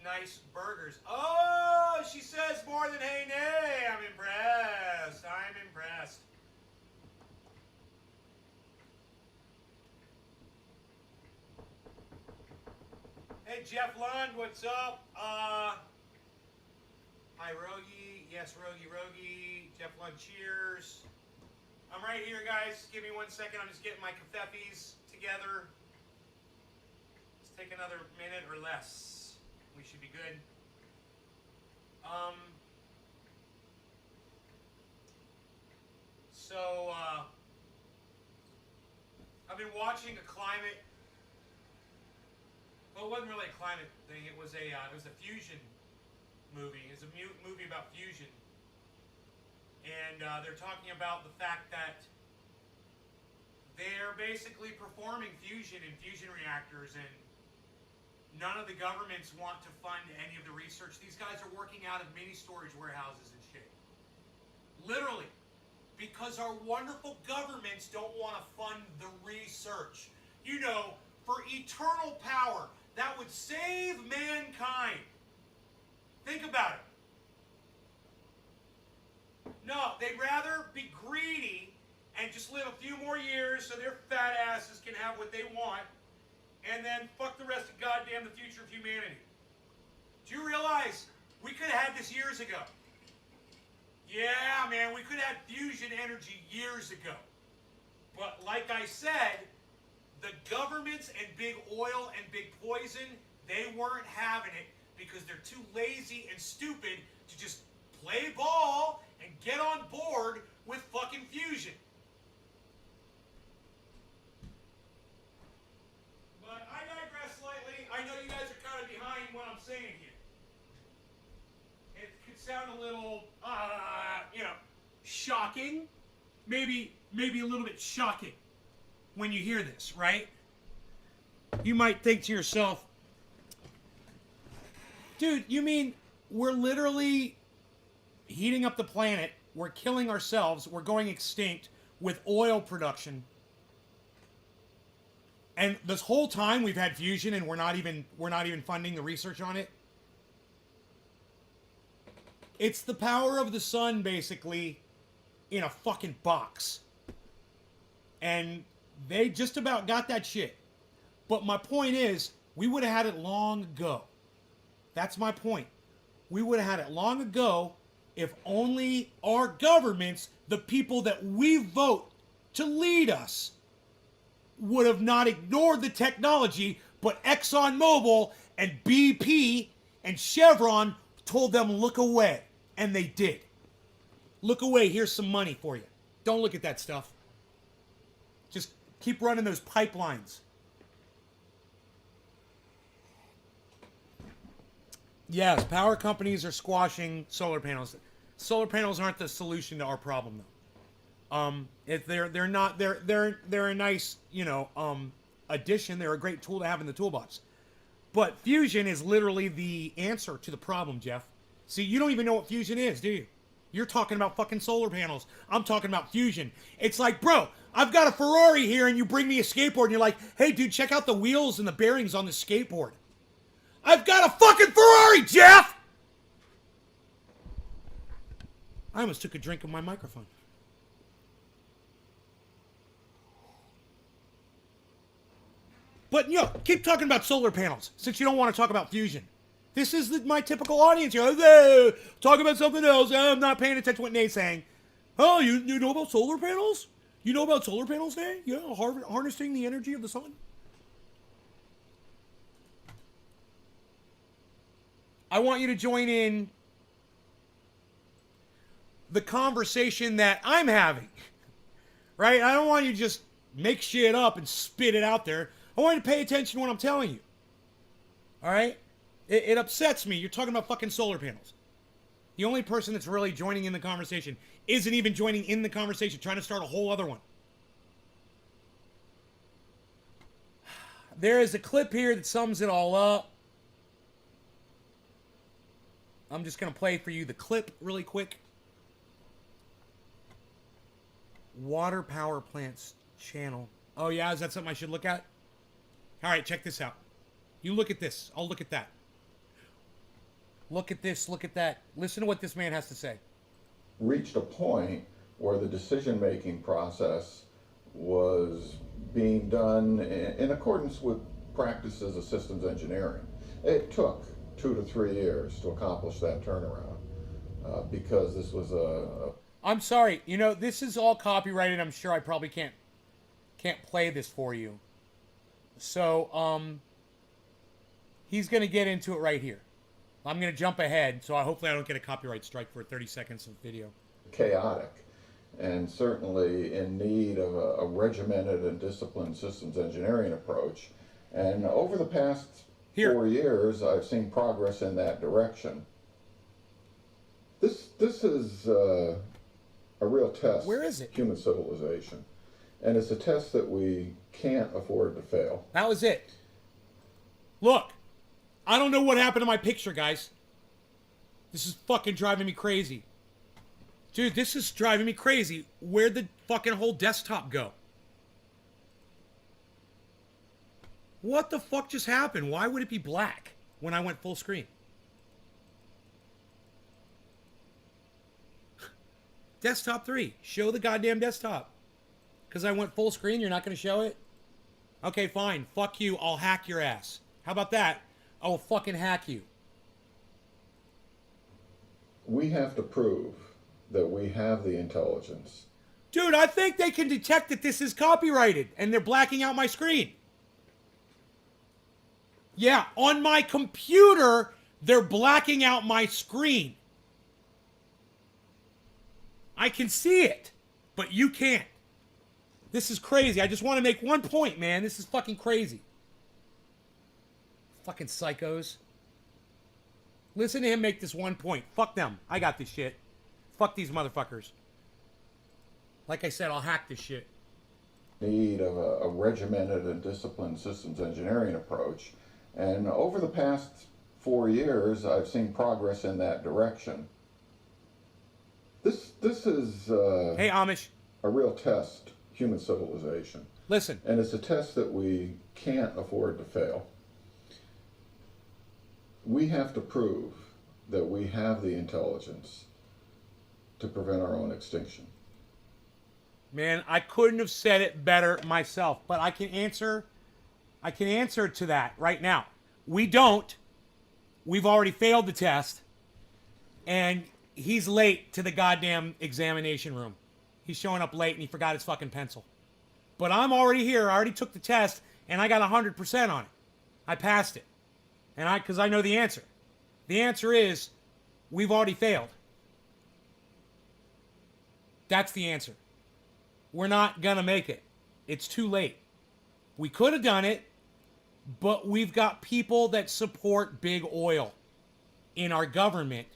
nice burgers. Oh, she says more than hey nay. I'm impressed. I'm impressed. Hey, Jeff Lund, what's up? Hi, Rogie. Yes, Rogie. Jeff Lund, cheers. I'm right here, guys. Give me 1 second. I'm just getting my kafefis together. Let's take another minute or less. We should be good. I've been watching a climate. Well, it wasn't really a climate thing. It was a fusion movie. It's a movie about fusion, and they're talking about the fact that they're basically performing fusion in fusion reactors, and none of the governments want to fund any of the research. These guys are working out of mini storage warehouses and shit. Literally. Because our wonderful governments don't want to fund the research. You know, for eternal power that would save mankind. Think about it. No, they'd rather be greedy and just live a few more years so their fat asses can have what they want, and then fuck the rest of goddamn the future of humanity. Do you realize we could have had this years ago? Yeah, man, we could have had fusion energy years ago. But like I said, the governments and big oil and big poison, they weren't having it because they're too lazy and stupid to just play ball and get on board with fucking fusion. But I digress slightly. I know you guys are kind of behind what I'm saying here. It could sound a little, shocking. Maybe a little bit shocking when you hear this, right? You might think to yourself, dude, you mean we're literally heating up the planet, we're killing ourselves, we're going extinct with oil production, and this whole time we've had fusion and we're not even funding the research on it? It's the power of the sun, basically, in a fucking box. And they just about got that shit. But my point is, we would have had it long ago. That's my point. We would have had it long ago if only our governments, the people that we vote to lead us, would have not ignored the technology, but ExxonMobil and BP and Chevron told them, look away. And they did. Look away, here's some money for you. Don't look at that stuff. Just keep running those pipelines. Yes, power companies are squashing solar panels. Solar panels aren't the solution to our problem, though. If they're a nice, addition. They're a great tool to have in the toolbox. But fusion is literally the answer to the problem, Jeff. See, you don't even know what fusion is, do you? You're talking about fucking solar panels. I'm talking about fusion. It's like, bro, I've got a Ferrari here and you bring me a skateboard and you're like, hey, dude, check out the wheels and the bearings on the skateboard. I've got a fucking Ferrari, Jeff! I almost took a drink of my microphone. But, keep talking about solar panels since you don't want to talk about fusion. This is my typical audience. You're talk about something else. I'm not paying attention to what Nate's saying. Oh, you know about solar panels? You know about solar panels, Nate? Yeah, harnessing the energy of the sun? I want you to join in the conversation that I'm having. Right? I don't want you to just make shit up and spit it out there. I want you to pay attention to what I'm telling you. All right? It upsets me. You're talking about fucking solar panels. The only person that's really joining in the conversation isn't even joining in the conversation, trying to start a whole other one. There is a clip here that sums it all up. I'm just going to play for you the clip really quick. Water power plants channel. Oh, yeah? Is that something I should look at? All right, check this out. You look at this. I'll look at that. Look at this, look at that. Listen to what this man has to say. Reached a point where the decision-making process was being done in accordance with practices of systems engineering. It took 2 to 3 years to accomplish that turnaround because this was a... I'm sorry, you know, this is all copyrighted. I'm sure I probably can't play this for you. So, he's going to get into it right here. I'm going to jump ahead, so hopefully I don't get a copyright strike for 30 seconds of video. Chaotic, and certainly in need of a regimented and disciplined systems engineering approach. And over the past 4 years, I've seen progress in that direction. This is a real test. Where is it? Human civilization. And it's a test that we can't afford to fail. That was it. Look, I don't know what happened to my picture, guys. This is fucking driving me crazy. Dude, this is driving me crazy. Where'd the fucking whole desktop go? What the fuck just happened? Why would it be black when I went full screen? Desktop 3. Show the goddamn desktop. Because I went full screen, you're not going to show it? Okay, fine. Fuck you. I'll hack your ass. How about that? I will fucking hack you. We have to prove that we have the intelligence. Dude, I think they can detect that this is copyrighted and they're blacking out my screen. Yeah, on my computer, they're blacking out my screen. I can see it, but you can't. This is crazy. I just want to make one point, man. This is fucking crazy. Fucking psychos. Listen to him make this one point. Fuck them. I got this shit. Fuck these motherfuckers. Like I said, I'll hack this shit. Need of a regimented and disciplined systems engineering approach. And over the past 4 years, I've seen progress in that direction. This is hey, Amish. A real test, human civilization. Listen. And it's a test that we can't afford to fail. We have to prove that we have the intelligence to prevent our own extinction. Man, I couldn't have said it better myself, but I can answer to that right now. We don't. We've already failed the test. And he's late to the goddamn examination room. He's showing up late and he forgot his fucking pencil. But I'm already here. I already took the test and I got 100% on it. I passed it. And because I know the answer. The answer is we've already failed. That's the answer. We're not gonna make it. It's too late. We could have done it, but we've got people that support big oil in our government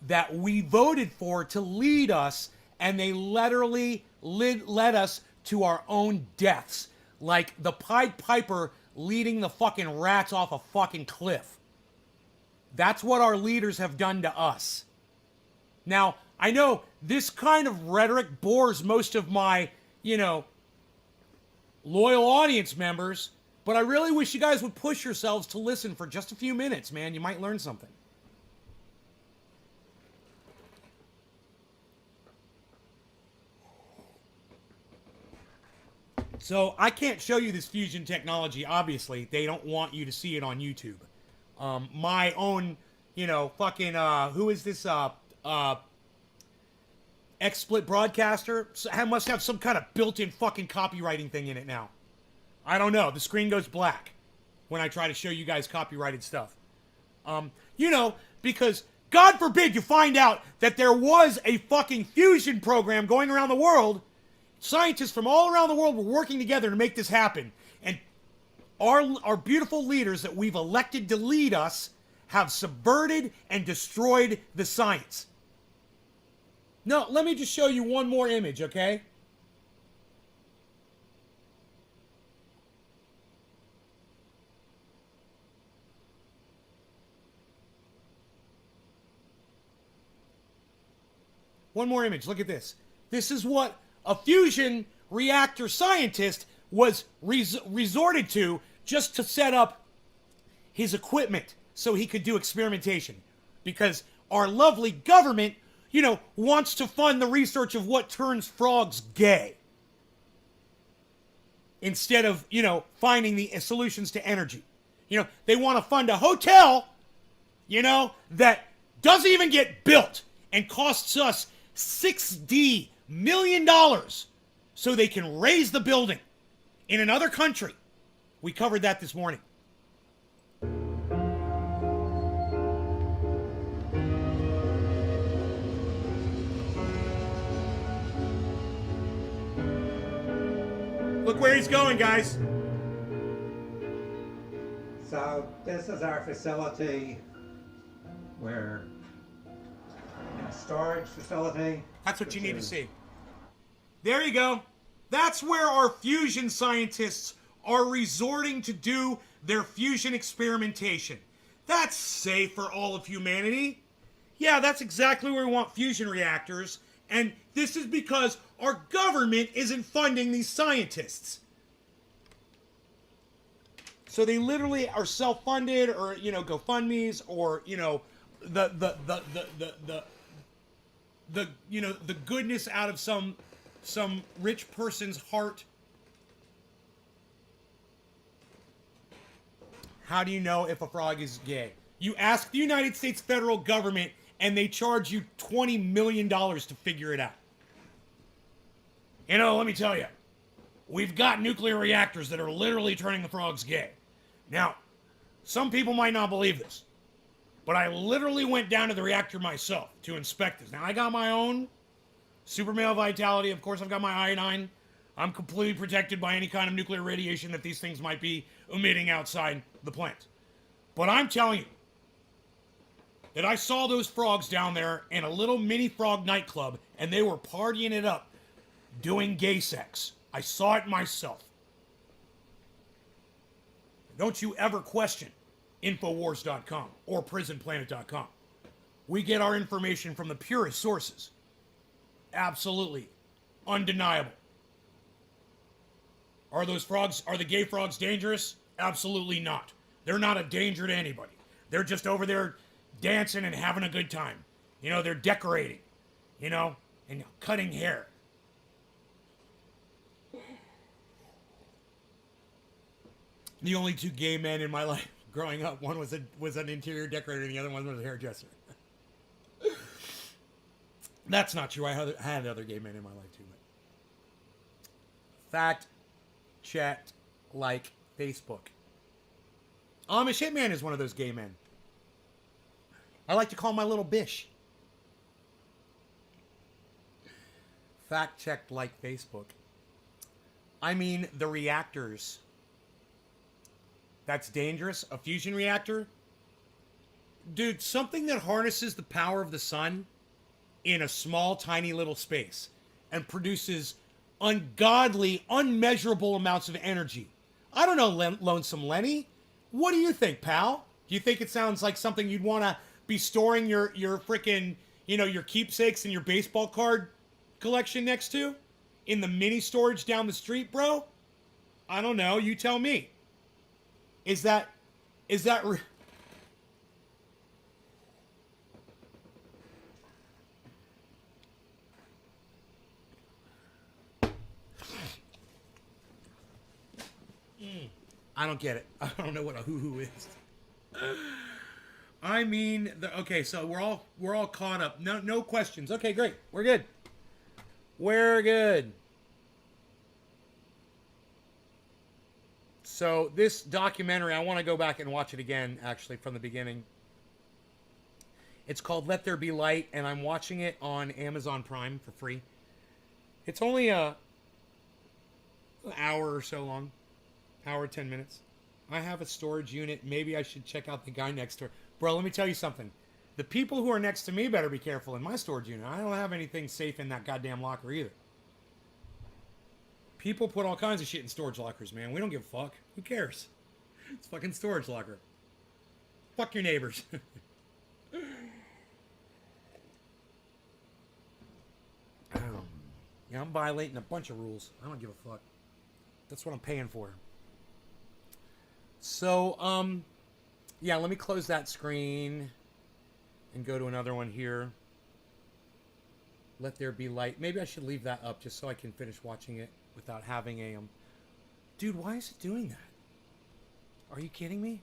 that we voted for to lead us, and they literally led us to our own deaths. Like the Pied Piper leading the fucking rats off a fucking cliff. That's what our leaders have done to us. Now, I know this kind of rhetoric bores most of my, loyal audience members, but I really wish you guys would push yourselves to listen for just a few minutes, man. You might learn something. So I can't show you this fusion technology, obviously. They don't want you to see it on YouTube. My own, fucking, who is this, XSplit broadcaster must have some kind of built-in fucking copywriting thing in it now. I don't know. The screen goes black when I try to show you guys copyrighted stuff. Because God forbid you find out that there was a fucking fusion program going around the world. Scientists from all around the world were working together to make this happen. And our beautiful leaders that we've elected to lead us have subverted and destroyed the science. No, let me just show you one more image, okay? One more image. Look at this. This is what a fusion reactor scientist was resorted to just to set up his equipment so he could do experimentation. Because our lovely government, wants to fund the research of what turns frogs gay. Instead of, finding the solutions to energy. They want to fund a hotel, that doesn't even get built and costs us $60 million so they can raise the building in another country. We covered that this morning. Look where he's going, guys. So this is our facility where storage facility. That's what you need to see. There you go. That's where our fusion scientists are resorting to do their fusion experimentation. That's safe for all of humanity. Yeah, that's exactly where we want fusion reactors. And this is because our government isn't funding these scientists. So they literally are self-funded, or GoFundMe's, or the goodness out of some rich person's heart. How do you know if a frog is gay? You ask the United States federal government, and they charge you $20 million to figure it out. Let me tell you, we've got nuclear reactors that are literally turning the frogs gay. Now, some people might not believe this, but I literally went down to the reactor myself to inspect this. Now, I got my own super male vitality. Of course, I've got my iodine. I'm completely protected by any kind of nuclear radiation that these things might be emitting outside the plant. But I'm telling you that I saw those frogs down there in a little mini frog nightclub, and they were partying it up, doing gay sex. I saw it myself. Don't you ever question Infowars.com or PrisonPlanet.com. We get our information from the purest sources. Absolutely. Undeniable. Are the gay frogs dangerous? Absolutely not. They're not a danger to anybody. They're just over there dancing and having a good time. They're decorating, and cutting hair. The only two gay men in my life growing up, one was an interior decorator, and the other one was a hairdresser. That's not true. I had other gay men in my life too. But fact checked, like Facebook. Amish Hitman is one of those gay men. I like to call him my little bish. Fact checked, like Facebook. I mean, the reactors. That's dangerous. A fusion reactor? Dude, something that harnesses the power of the sun in a small, tiny little space and produces ungodly, unmeasurable amounts of energy. I don't know, Lonesome Lenny. What do you think, pal? Do you think it sounds like something you'd want to be storing your freaking, your keepsakes and your baseball card collection next to? In the mini storage down the street, bro? I don't know. You tell me. Is that I don't get it. I don't know what a hoo-hoo is. I mean, okay, so we're all caught up. No questions. Okay, great. We're good. We're good. So this documentary, I want to go back and watch it again, actually, from the beginning. It's called Let There Be Light, and I'm watching it on Amazon Prime for free. It's only an hour or so long. Hour, 10 minutes. I have a storage unit. Maybe I should check out the guy next door. Bro, let me tell you something. The people who are next to me better be careful in my storage unit. I don't have anything safe in that goddamn locker either. People put all kinds of shit in storage lockers, man. We don't give a fuck. Who cares? It's fucking storage locker. Fuck your neighbors. Yeah, I'm violating a bunch of rules. I don't give a fuck. That's what I'm paying for. So, Yeah, let me close that screen and go to another one here. Let there be light. Maybe I should leave that up just so I can finish watching it without having a... Dude, why is it doing that? Are you kidding me?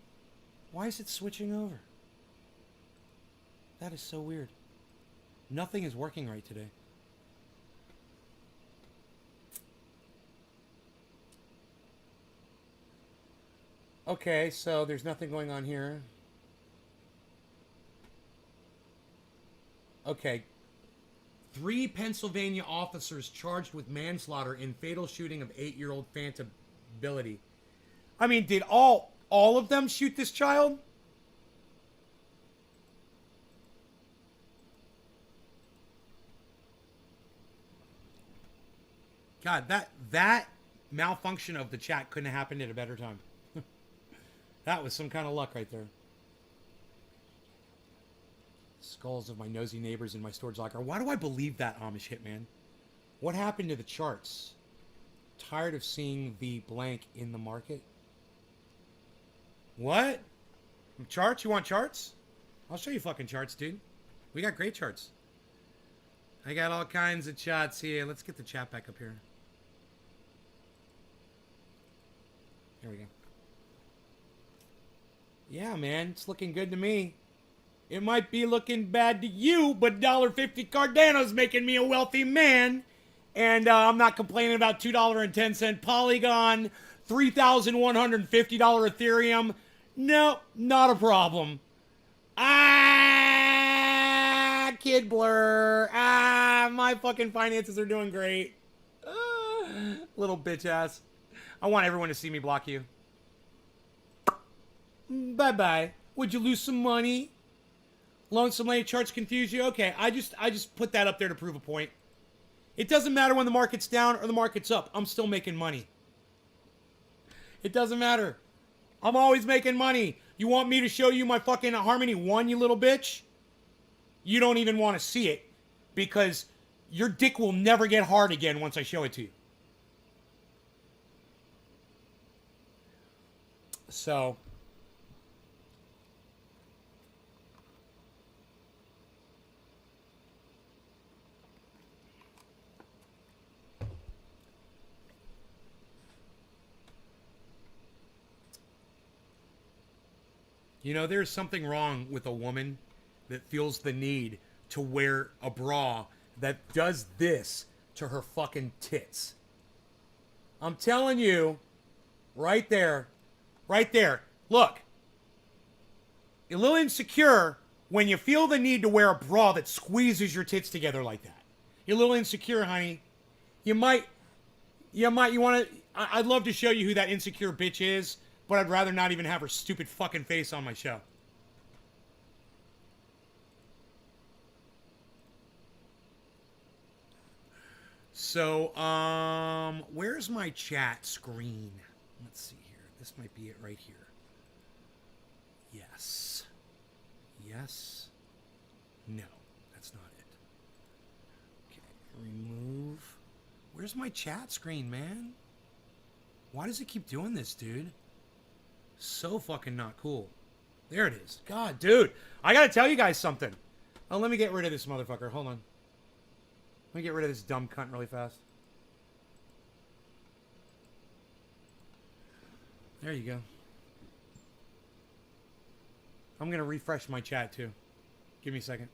Why is it switching over? That is so weird. Nothing is working right today. Okay, so there's nothing going on here. Okay. 3 Pennsylvania officers charged with manslaughter in fatal shooting of 8-year-old Phantom Ability. I mean, did all of them shoot this child? God, that malfunction of the chat couldn't have happened at a better time. That was some kind of luck right there. Skulls of my nosy neighbors in my storage locker. Why do I believe that, Amish Hitman? What happened to the charts? Tired of seeing the blank in the market? What? Charts? You want charts? I'll show you fucking charts, dude. We got great charts. I got all kinds of charts here. Let's get the chat back up here. There we go. Yeah, man. It's looking good to me. It might be looking bad to you, but $1.50 Cardano's making me a wealthy man. And I'm not complaining about $2.10 Polygon, $3,150 Ethereum. No, not a problem. Ah, kid blur. Ah, my fucking finances are doing great. Little bitch ass. I want everyone to see me block you. Bye-bye. Would you lose some money? Lonesome Lady charts confuse you? Okay, I just put that up there to prove a point. It doesn't matter when the market's down or the market's up. I'm still making money. It doesn't matter. I'm always making money. You want me to show you my fucking Harmony 1, you little bitch? You don't even want to see it because your dick will never get hard again once I show it to you. So... You know, there's something wrong with a woman that feels the need to wear a bra that does this to her fucking tits. I'm telling you, right there, look. You're a little insecure when you feel the need to wear a bra that squeezes your tits together like that. You're a little insecure, honey. You want to, I'd love to show you who that insecure bitch is, but I'd rather not even have her stupid fucking face on my show. So, where's my chat screen? Let's see here. This might be it right here. Yes. Yes. No, that's not it. Okay, remove. Where's my chat screen, man? Why does it keep doing this, dude? So fucking not cool. There it is. God, dude. I gotta tell you guys something. Oh, let me get rid of this motherfucker. Hold on. Let me get rid of this dumb cunt really fast. There you go. I'm gonna refresh my chat too. Give me a second.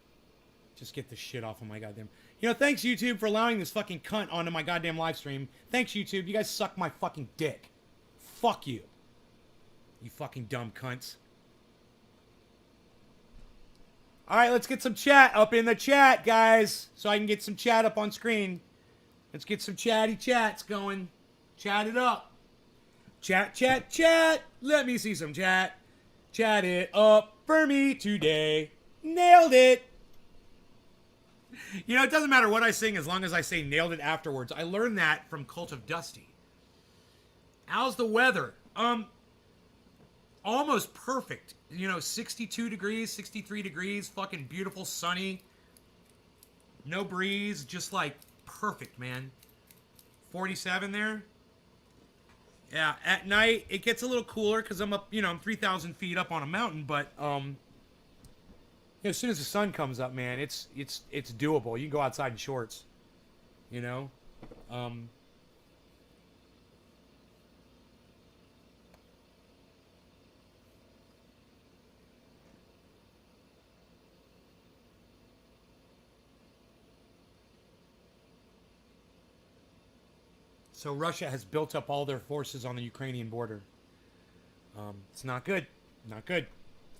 Just get this shit off of my goddamn... You know, thanks YouTube for allowing this fucking cunt onto my goddamn live stream. Thanks YouTube. You guys suck my fucking dick. Fuck you. You fucking dumb cunts. Alright, let's get some chat up in the chat, guys. So I can get some chat up on screen. Let's get some chatty chats going. Chat it up. Chat, chat, chat. Let me see some chat. Chat it up for me today. Nailed it. You know, it doesn't matter what I sing as long as I say nailed it afterwards. I learned that from Cult of Dusty. How's the weather? Almost perfect. You know, 62 degrees, 63 degrees, fucking beautiful, sunny. No breeze, just like perfect, man. 47 there. Yeah, at night it gets a little cooler because I'm up, I'm 3,000 feet up on a mountain. But as soon as the sun comes up, man, it's doable. You can go outside in shorts, you know. Um, so Russia has built up all their forces on the Ukrainian border. It's not good, not good.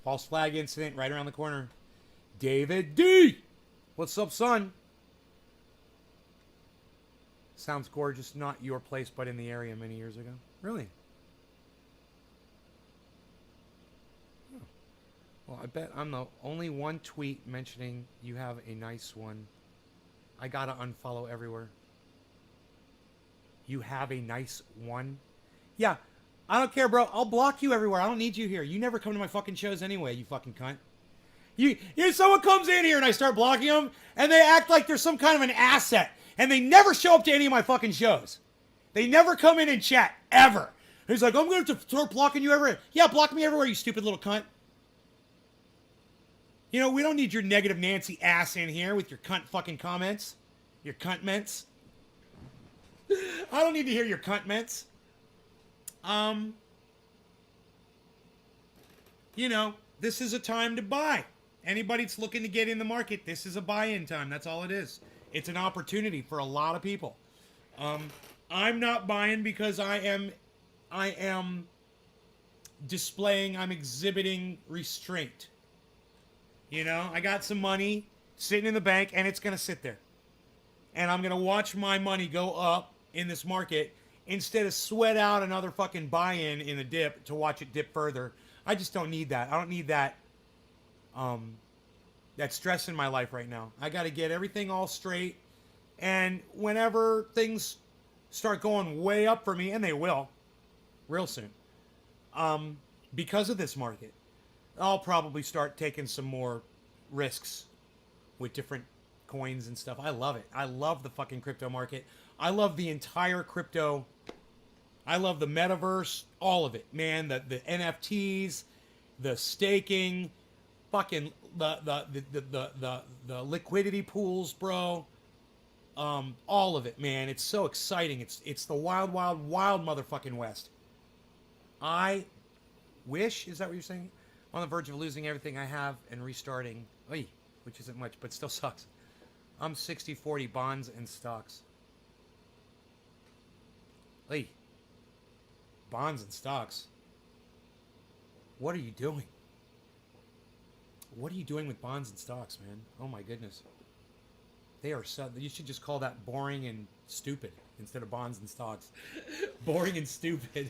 False flag incident right around the corner. David D, what's up, son? Sounds gorgeous. Not your place, but in the area many years ago. Really? Oh. Well, I bet I'm the only one tweet mentioning you have a nice one. I gotta unfollow everywhere. You have a nice one? Yeah, I don't care, bro. I'll block you everywhere. I don't need you here. You never come to my fucking shows anyway, you fucking cunt. Someone comes in here and I start blocking them, and they act like they're some kind of an asset, and they never show up to any of my fucking shows. They never come in and chat, ever. He's like, I'm going to start blocking you everywhere. Yeah, block me everywhere, you stupid little cunt. We don't need your negative Nancy ass in here with your cunt fucking comments. Your cunt ments. I don't need to hear your cunt ments. This is a time to buy. Anybody that's looking to get in the market, this is a buy-in time. That's all it is. It's an opportunity for a lot of people. I'm not buying because I am displaying, I'm exhibiting restraint. I got some money sitting in the bank, and it's going to sit there. And I'm going to watch my money go up in this market instead of sweat out another fucking buy-in in the dip to watch it dip further. I just don't need that. I don't need that that stress in my life right now. I got to get everything all straight. And whenever things start going way up for me, and they will, real soon, because of this market, I'll probably start taking some more risks with different coins and stuff. I love it. I love the fucking crypto market. I love the entire crypto. I love the metaverse, all of it, man. The NFTs, the staking, fucking the liquidity pools, bro. All of it, man. It's so exciting. It's the wild, wild, wild motherfucking West. I wish, is that what you're saying? On the verge of losing everything I have and restarting, which isn't much, but still sucks. I'm 60-40 bonds and stocks. Bonds and stocks. What are you doing? What are you doing with bonds and stocks, man? Oh my goodness. They are so, you should just call that boring and stupid instead of bonds and stocks. Boring and stupid.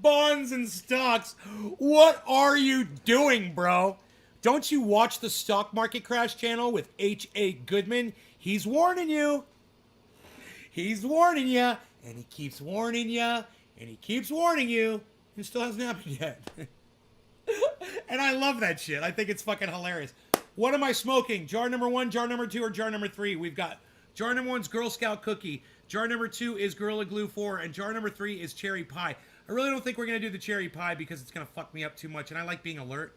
Bonds and stocks. What are you doing, bro? Don't you watch the Stock Market Crash channel with H.A. Goodman? He's warning you. He's warning you. And he keeps warning you. And he keeps warning you. It still hasn't happened yet. And I love that shit. I think it's fucking hilarious. What am I smoking? Jar number 1, jar number 2, or jar number 3? We've got jar number 1's Girl Scout Cookie. Jar number 2 is Gorilla Glue 4. And jar number 3 is Cherry Pie. I really don't think we're going to do the Cherry Pie because it's going to fuck me up too much. And I like being alert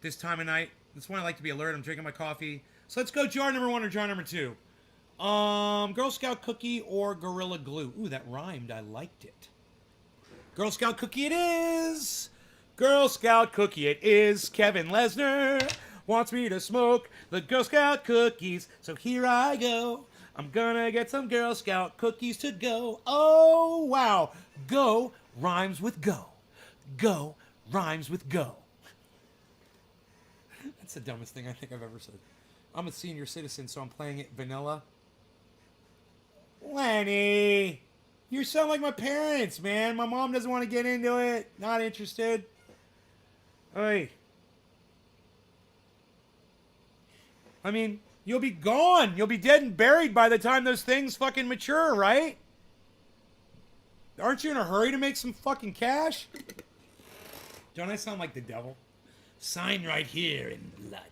this time of night. That's when I like to be alert. I'm drinking my coffee. So let's go jar number 1 or jar number 2. Girl Scout Cookie or Gorilla Glue. Ooh, that rhymed. I liked it. Girl Scout Cookie it is. Girl Scout Cookie it is. Kevin Lesnar wants me to smoke the Girl Scout cookies. So here I go. I'm gonna get some Girl Scout cookies to go. Oh, wow. Go rhymes with go. Go rhymes with go. That's the dumbest thing I think I've ever said. I'm a senior citizen, so I'm playing it vanilla. Lenny, you sound like my parents, man. My mom doesn't want to get into it. Not interested. Hey. I mean, you'll be gone. You'll be dead and buried by the time those things fucking mature, right? Aren't you in a hurry to make some fucking cash? Don't I sound like the devil? Sign right here in blood.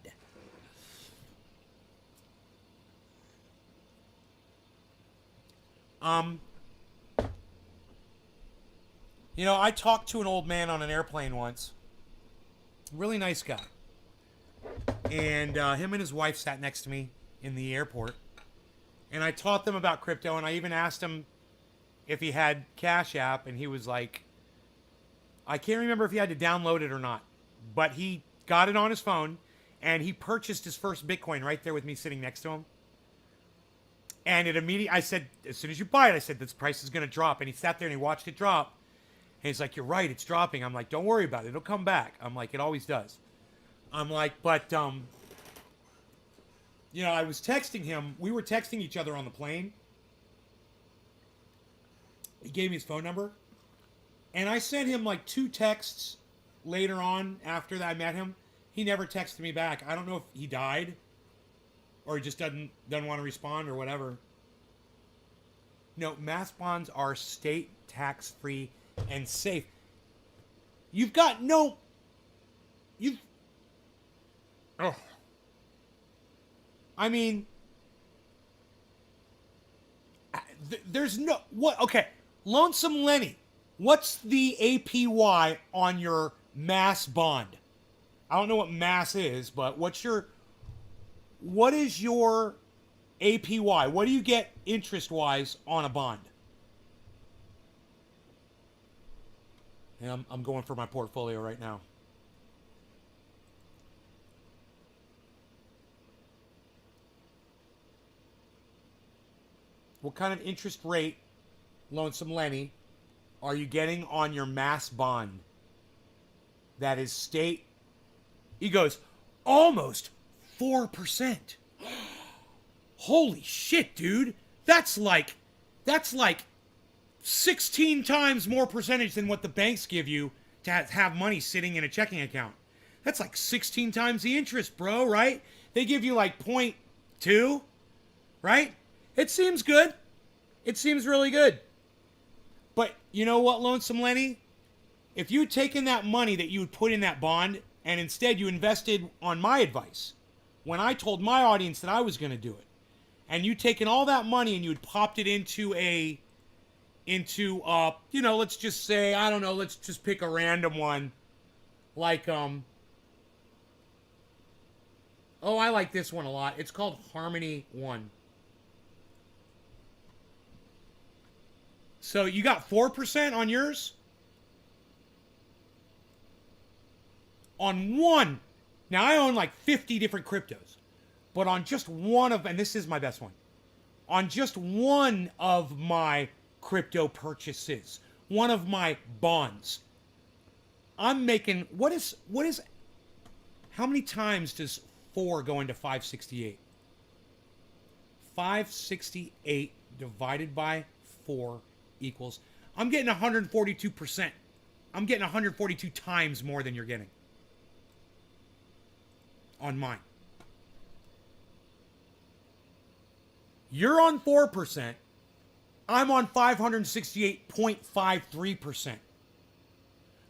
You know, I talked to an old man on an airplane once. Really nice guy. And him and his wife sat next to me in the airport. And I taught them about crypto, and I even asked him if he had Cash App, and he was like, I can't remember if he had to download it or not, but he got it on his phone, and he purchased his first Bitcoin right there with me sitting next to him. And it immediately, I said, as soon as you buy it, I said, this price is going to drop. And he sat there and he watched it drop. And he's like, you're right, it's dropping. I'm like, don't worry about it. It'll come back. I'm like, it always does. I'm like, but, you know, I was texting him. We were texting each other on the plane. He gave me his phone number. And I sent him like 2 texts later on after that I met him. He never texted me back. I don't know if he died or he just doesn't want to respond or whatever. No, mass bonds are state tax-free and safe. You've got no... You've... Oh. I mean... There's no... What? Okay. Lonesome Lenny. What's the APY on your mass bond? I don't know what mass is, but what is your APY? What do you get interest-wise on a bond? And I'm going for my portfolio right now. What kind of interest rate, Lonesome Lenny, are you getting on your mass bond? That is state. He goes, almost 4%. Holy shit, dude. That's like 16 times more percentage than what the banks give you to have money sitting in a checking account. That's like 16 times the interest, bro, right? They give you like 0.2, right? It seems good. It seems really good. But you know what, Lonesome Lenny? If you had taken that money that you would put in that bond and instead you invested on my advice, when I told my audience that I was going to do it, and you taken all that money and you had popped it into you know, let's just say, I don't know, let's just pick a random one. Like, oh, I like this one a lot. It's called Harmony One. So you got 4% on yours? On one. Now, I own like 50 different cryptos. But on just one of, and this is my best one, on just one of my crypto purchases, one of my bonds, I'm making, how many times does 4 go into 568? 568 divided by 4 equals, I'm getting 142%. I'm getting 142 times more than you're getting on mine. You're on 4%. I'm on 568.53%.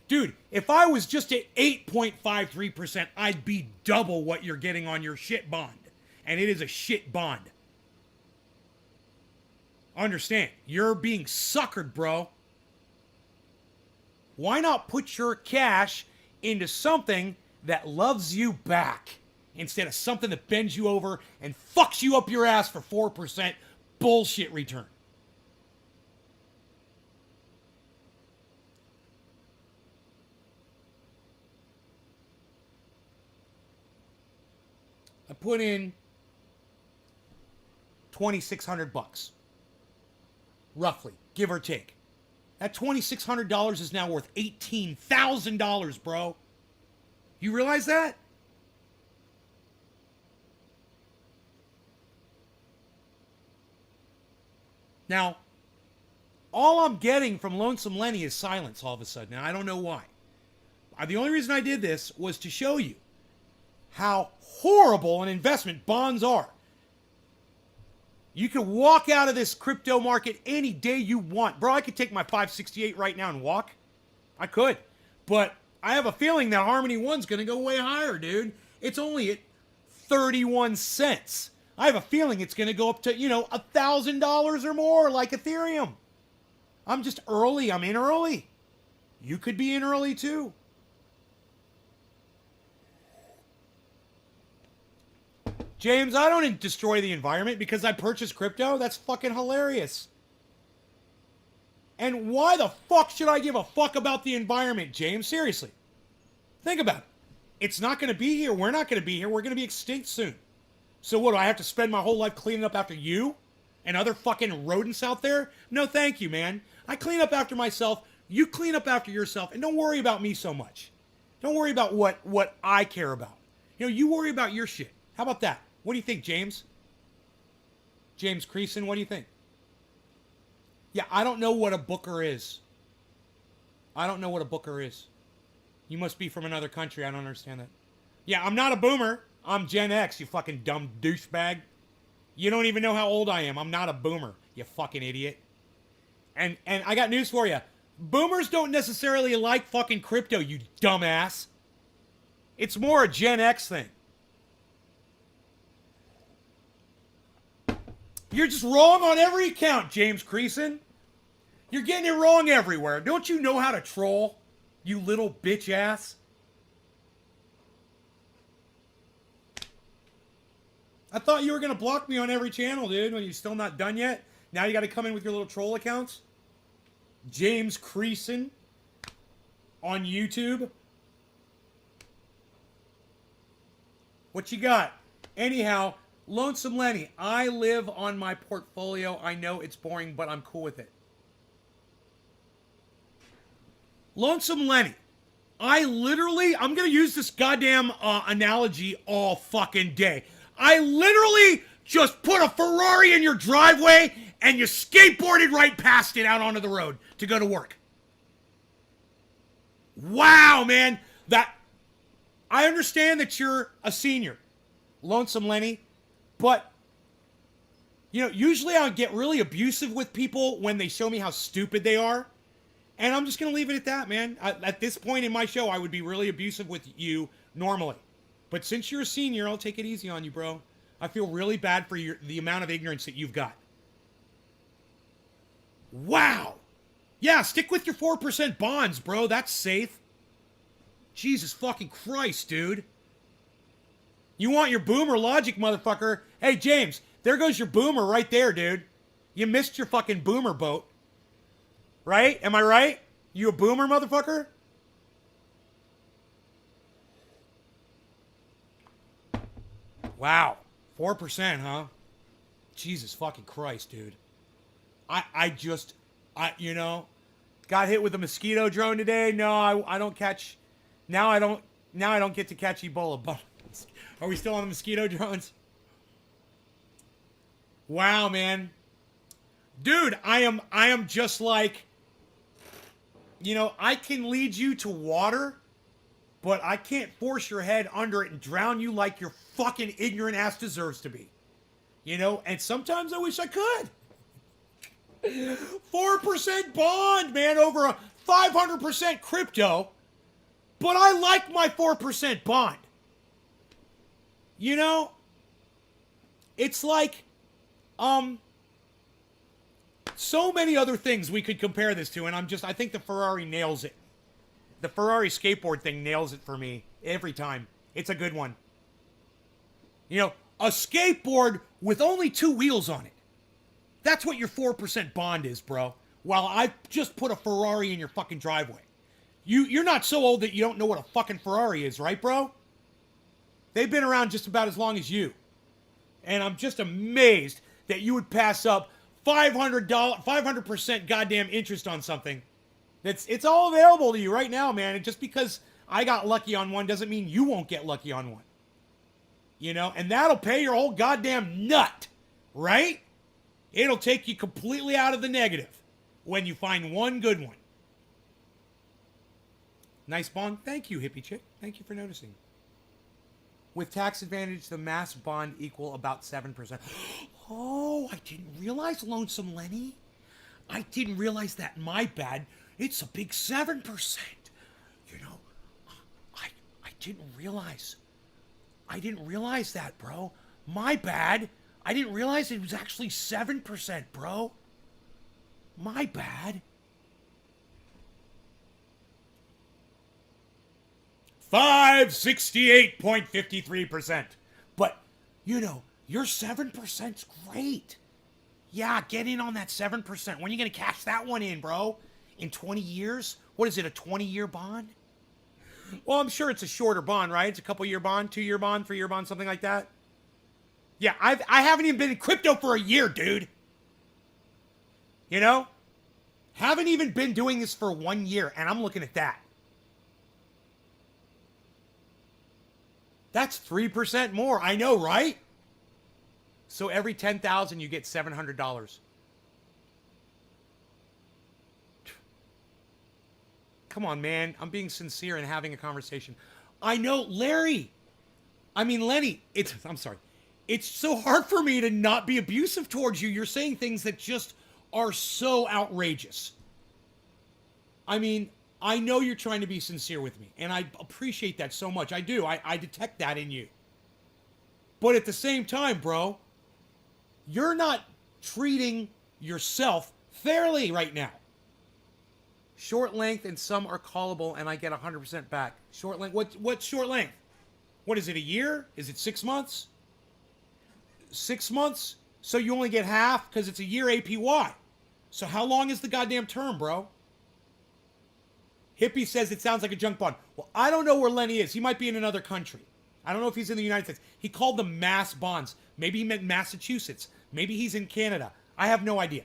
Dude, if I was just at 8.53%, I'd be double what you're getting on your shit bond. And it is a shit bond. Understand, you're being suckered, bro. Why not put your cash into something that loves you back instead of something that bends you over and fucks you up your ass for 4% bullshit return? I put in $2,600, roughly, give or take. That $2,600 is now worth $18,000, bro. You realize that? Now, all I'm getting from Lonesome Lenny is silence all of a sudden, and I don't know why. The only reason I did this was to show you how horrible an investment bonds are. You can walk out of this crypto market any day you want. Bro, I could take my 568 right now and walk. I could. But I have a feeling that Harmony One's going to go way higher, dude. It's only at 31 cents. I have a feeling it's going to go up to, $1,000 or more like Ethereum. I'm just early. I'm in early. You could be in early too. James, I don't destroy the environment because I purchased crypto. That's fucking hilarious. And why the fuck should I give a fuck about the environment, James? Seriously. Think about it. It's not going to be here. We're not going to be here. We're going to be extinct soon. So what, do I have to spend my whole life cleaning up after you and other fucking rodents out there? No, thank you, man. I clean up after myself. You clean up after yourself. And don't worry about me so much. Don't worry about what I care about. You know, you worry about your shit. How about that? What do you think, James? James Creason, what do you think? Yeah, I don't know what a booker is. I don't know what a booker is. You must be from another country. I don't understand that. Yeah, I'm not a boomer. I'm Gen X, you fucking dumb douchebag. You don't even know how old I am. I'm not a boomer, you fucking idiot. And I got news for you. Boomers don't necessarily like fucking crypto, you dumbass. It's more a Gen X thing. You're just wrong on every account, James Creason. You're getting it wrong everywhere. Don't you know how to troll, you little bitch ass? I thought you were going to block me on every channel, dude, when you're still not done yet. Now you got to come in with your little troll accounts. James Creason on YouTube. What you got? Anyhow, Lonesome Lenny, I live on my portfolio. I know it's boring, but I'm cool with it. Lonesome Lenny, I'm going to use this goddamn analogy all fucking day. I literally just put a Ferrari in your driveway and you skateboarded right past it out onto the road to go to work. Wow, man. I understand that you're a senior, Lonesome Lenny, but, you know, usually I get really abusive with people when they show me how stupid they are. And I'm just going to leave it at that, man. At this point in my show, I would be really abusive with you normally. But since you're a senior, I'll take it easy on you, bro. I feel really bad for the amount of ignorance that you've got. Wow. Yeah, stick with your 4% bonds, bro. That's safe. Jesus fucking Christ, dude. You want your boomer logic, motherfucker. Hey, James, there goes your boomer right there, dude. You missed your fucking boomer boat. Right? Am I right? You a boomer, motherfucker? Wow. 4%, huh? Jesus fucking Christ, dude. You know, got hit with a mosquito drone today. No, I don't catch. Now I don't get to catch Ebola. But are we still on the mosquito drones? Wow, man. Dude, I am just like, you know, I can lead you to water, but I can't force your head under it and drown you like your fucking ignorant ass deserves to be. You know, and sometimes I wish I could. 4% bond, man, over a 500% crypto. But I like my 4% bond. You know, it's like, so many other things we could compare this to, and I think the Ferrari nails it. The Ferrari skateboard thing nails it for me every time. It's a good one. You know, a skateboard with only 2 wheels on it. That's what your 4% bond is, bro. While I just put a Ferrari in your fucking driveway. You're not so old that you don't know what a fucking Ferrari is, right, bro? They've been around just about as long as you. And I'm just amazed that you would pass up $500% goddamn interest on something. It's all available to you right now, man. And just because I got lucky on one doesn't mean you won't get lucky on one. You know, and that'll pay your whole goddamn nut, right? It'll take you completely out of the negative when you find one good one. Nice bond. Thank you, hippie chick. Thank you for noticing. With tax advantage, the mass bond equal about 7%. Oh, I didn't realize, Lonesome Lenny. I didn't realize that. My bad. It's a big 7%. You know, I didn't realize. I didn't realize that, bro. My bad. I didn't realize it was actually 7%, bro. My bad. 568.53%. But, you know, your 7%'s great. Yeah, get in on that 7%. When are you going to cash that one in, bro? In 20 years? What is it, a 20-year bond? Well, I'm sure it's a shorter bond, right? It's a couple-year bond, 2-year bond, 3-year bond, something like that. Yeah, I haven't even been in crypto for a year, dude. You know? Haven't even been doing this for 1 year, and I'm looking at that. That's 3% more. I know, right? So every 10,000 you get $700. Come on, man. I'm being sincere and having a conversation. I know, Larry. I mean, Lenny, I'm sorry. It's so hard for me to not be abusive towards you. You're saying things that just are so outrageous. I mean, I know you're trying to be sincere with me, and I appreciate that so much. I do. I detect that in you. But at the same time, bro, you're not treating yourself fairly right now. Short length and some are callable, and I get 100% back. Short length. What's short length? What is it, a year? Is it 6 months? 6 months? So you only get half because it's a year APY. So how long is the goddamn term, bro? Hippie says it sounds like a junk bond. Well, I don't know where Lenny is. He might be in another country. I don't know if he's in the United States. He called them mass bonds. Maybe he meant Massachusetts. Maybe he's in Canada. I have no idea.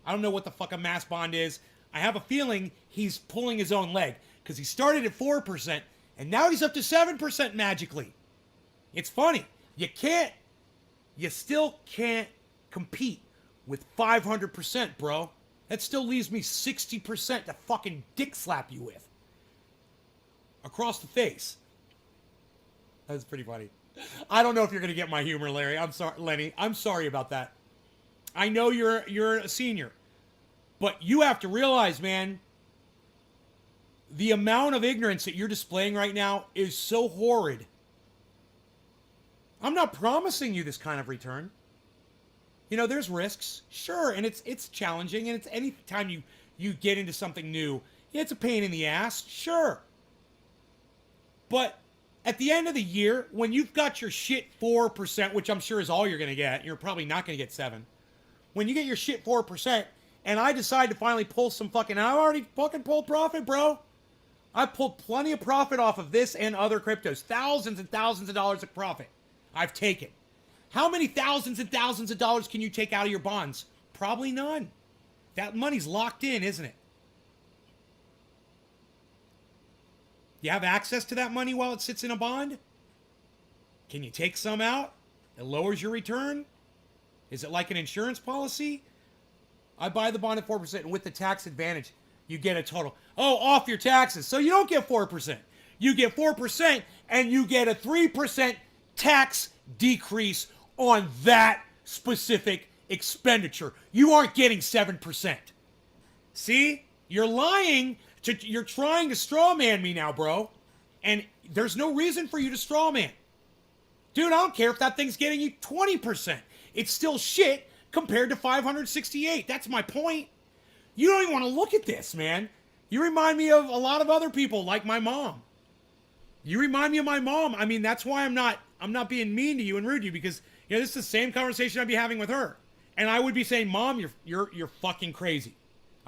I don't know what the fuck a mass bond is. I have a feeling he's pulling his own leg because he started at 4% and now he's up to 7% magically. It's funny. You still can't compete with 500%, bro. That still leaves me 60% to fucking dick slap you with. Across the face. That's pretty funny. I don't know if you're going to get my humor, Larry. I'm sorry, Lenny. I'm sorry about that. I know you're a senior. But you have to realize, man, the amount of ignorance that you're displaying right now is so horrid. I'm not promising you this kind of return. You know, there's risks, sure, and it's challenging, and it's any time you get into something new, yeah, it's a pain in the ass, sure. But at the end of the year, when you've got your shit 4%, which I'm sure is all you're going to get, you're probably not going to get 7. When you get your shit 4%, and I decide to finally pull some fucking, I already fucking pulled profit, bro. I pulled plenty of profit off of this and other cryptos. Thousands and thousands of dollars of profit I've taken. How many thousands and thousands of dollars can you take out of your bonds? Probably none. That money's locked in, isn't it? You have access to that money while it sits in a bond? Can you take some out? It lowers your return? Is it like an insurance policy? I buy the bond at 4%, and with the tax advantage, you get a total. Oh, off your taxes. So you don't get 4%. You get 4%, and you get a 3% tax decrease on that specific expenditure. You aren't getting 7%. See? You're lying. You're trying to straw man me now, bro. And there's no reason for you to straw man. Dude, I don't care if that thing's getting you 20%. It's still shit compared to 568. That's my point. You don't even want to look at this, man. You remind me of a lot of other people, like my mom. You remind me of my mom. I mean, that's why I'm not being mean to you and rude to you, because you know this is the same conversation I'd be having with her, and I would be saying, "Mom, you're fucking crazy."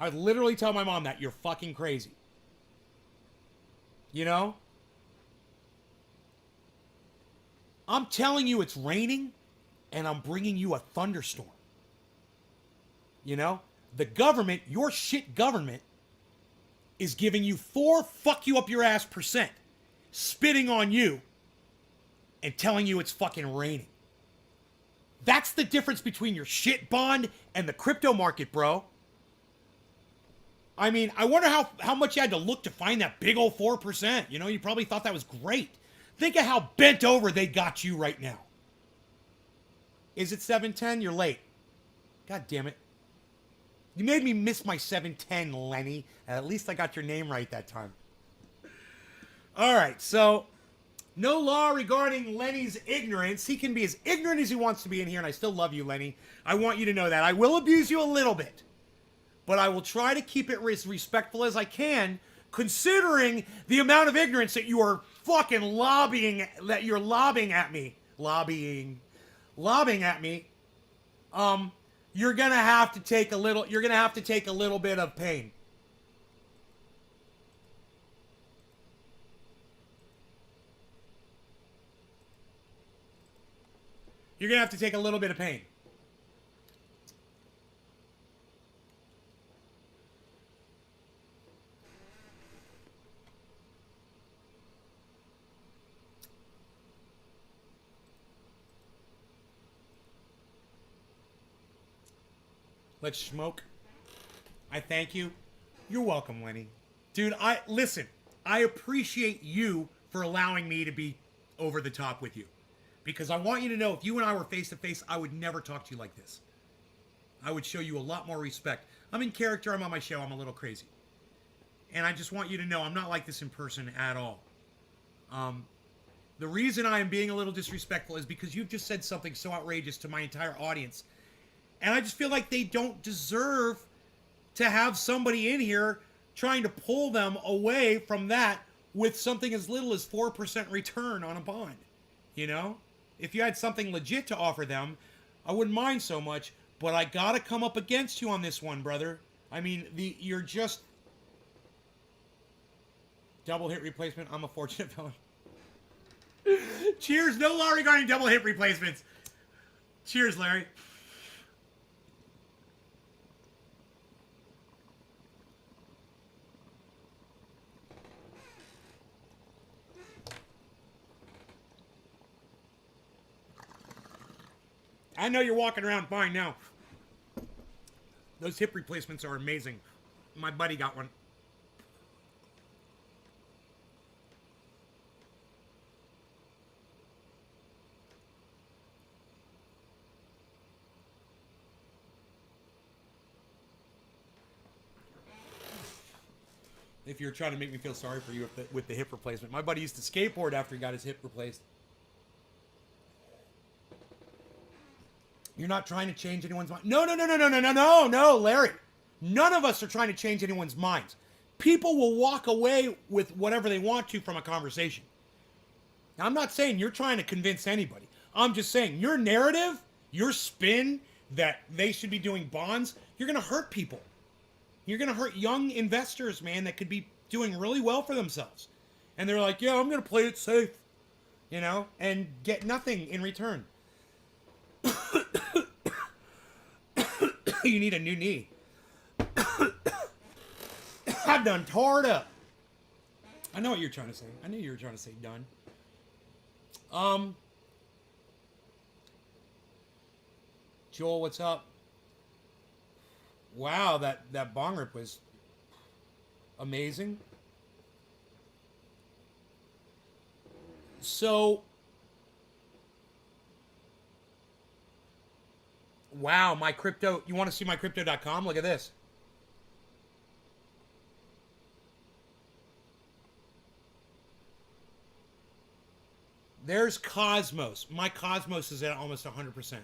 I would literally tell my mom that you're fucking crazy. You know? I'm telling you it's raining, and I'm bringing you a thunderstorm. You know? The government, your shit government, is giving you 4 fuck you up your ass %, spitting on you, and telling you it's fucking raining. That's the difference between your shit bond and the crypto market, bro. I mean, I wonder how much you had to look to find that big old 4%. You know, you probably thought that was great. Think of how bent over they got you right now. Is it 7:10? You're late. God damn it. You made me miss my 7:10, Lenny. At least I got your name right that time. All right, so no law regarding Lenny's ignorance. He can be as ignorant as he wants to be in here, and I still love you, Lenny. I want you to know that. I will abuse you a little bit, but I will try to keep it as respectful as I can, considering the amount of ignorance that you are fucking lobbying at me, you're gonna have to take a little bit of pain. You're gonna have to take a little bit of pain. Let's smoke. I thank you. You're welcome, Lenny. Dude, listen, I appreciate you for allowing me to be over the top with you. Because I want you to know, if you and I were face to face, I would never talk to you like this. I would show you a lot more respect. I'm in character, I'm on my show, I'm a little crazy. And I just want you to know I'm not like this in person at all. The reason I am being a little disrespectful is because you've just said something so outrageous to my entire audience. And I just feel like they don't deserve to have somebody in here trying to pull them away from that with something as little as 4% return on a bond. You know? If you had something legit to offer them, I wouldn't mind so much, but I gotta come up against you on this one, brother. I mean, you're just... Double hit replacement, I'm a fortunate fellow. Cheers, no law regarding double hit replacements. Cheers, Larry. I know you're walking around fine now. Those hip replacements are amazing. My buddy got one. If you're trying to make me feel sorry for you with the hip replacement. My buddy used to skateboard after he got his hip replaced. You're not trying to change anyone's mind. No, Larry. None of us are trying to change anyone's minds. People will walk away with whatever they want to from a conversation. Now, I'm not saying you're trying to convince anybody. I'm just saying your narrative, your spin that they should be doing bonds, you're going to hurt people. You're going to hurt young investors, man, that could be doing really well for themselves. And they're like, yeah, I'm going to play it safe, you know, and get nothing in return. You need a new knee. I'm done tarred up. I know what you're trying to say. I knew you were trying to say done. Joel, what's up? Wow, that bong rip was amazing. So, wow, my crypto, you want to see my crypto.com? Look at this. There's Cosmos. My Cosmos is at almost 100%.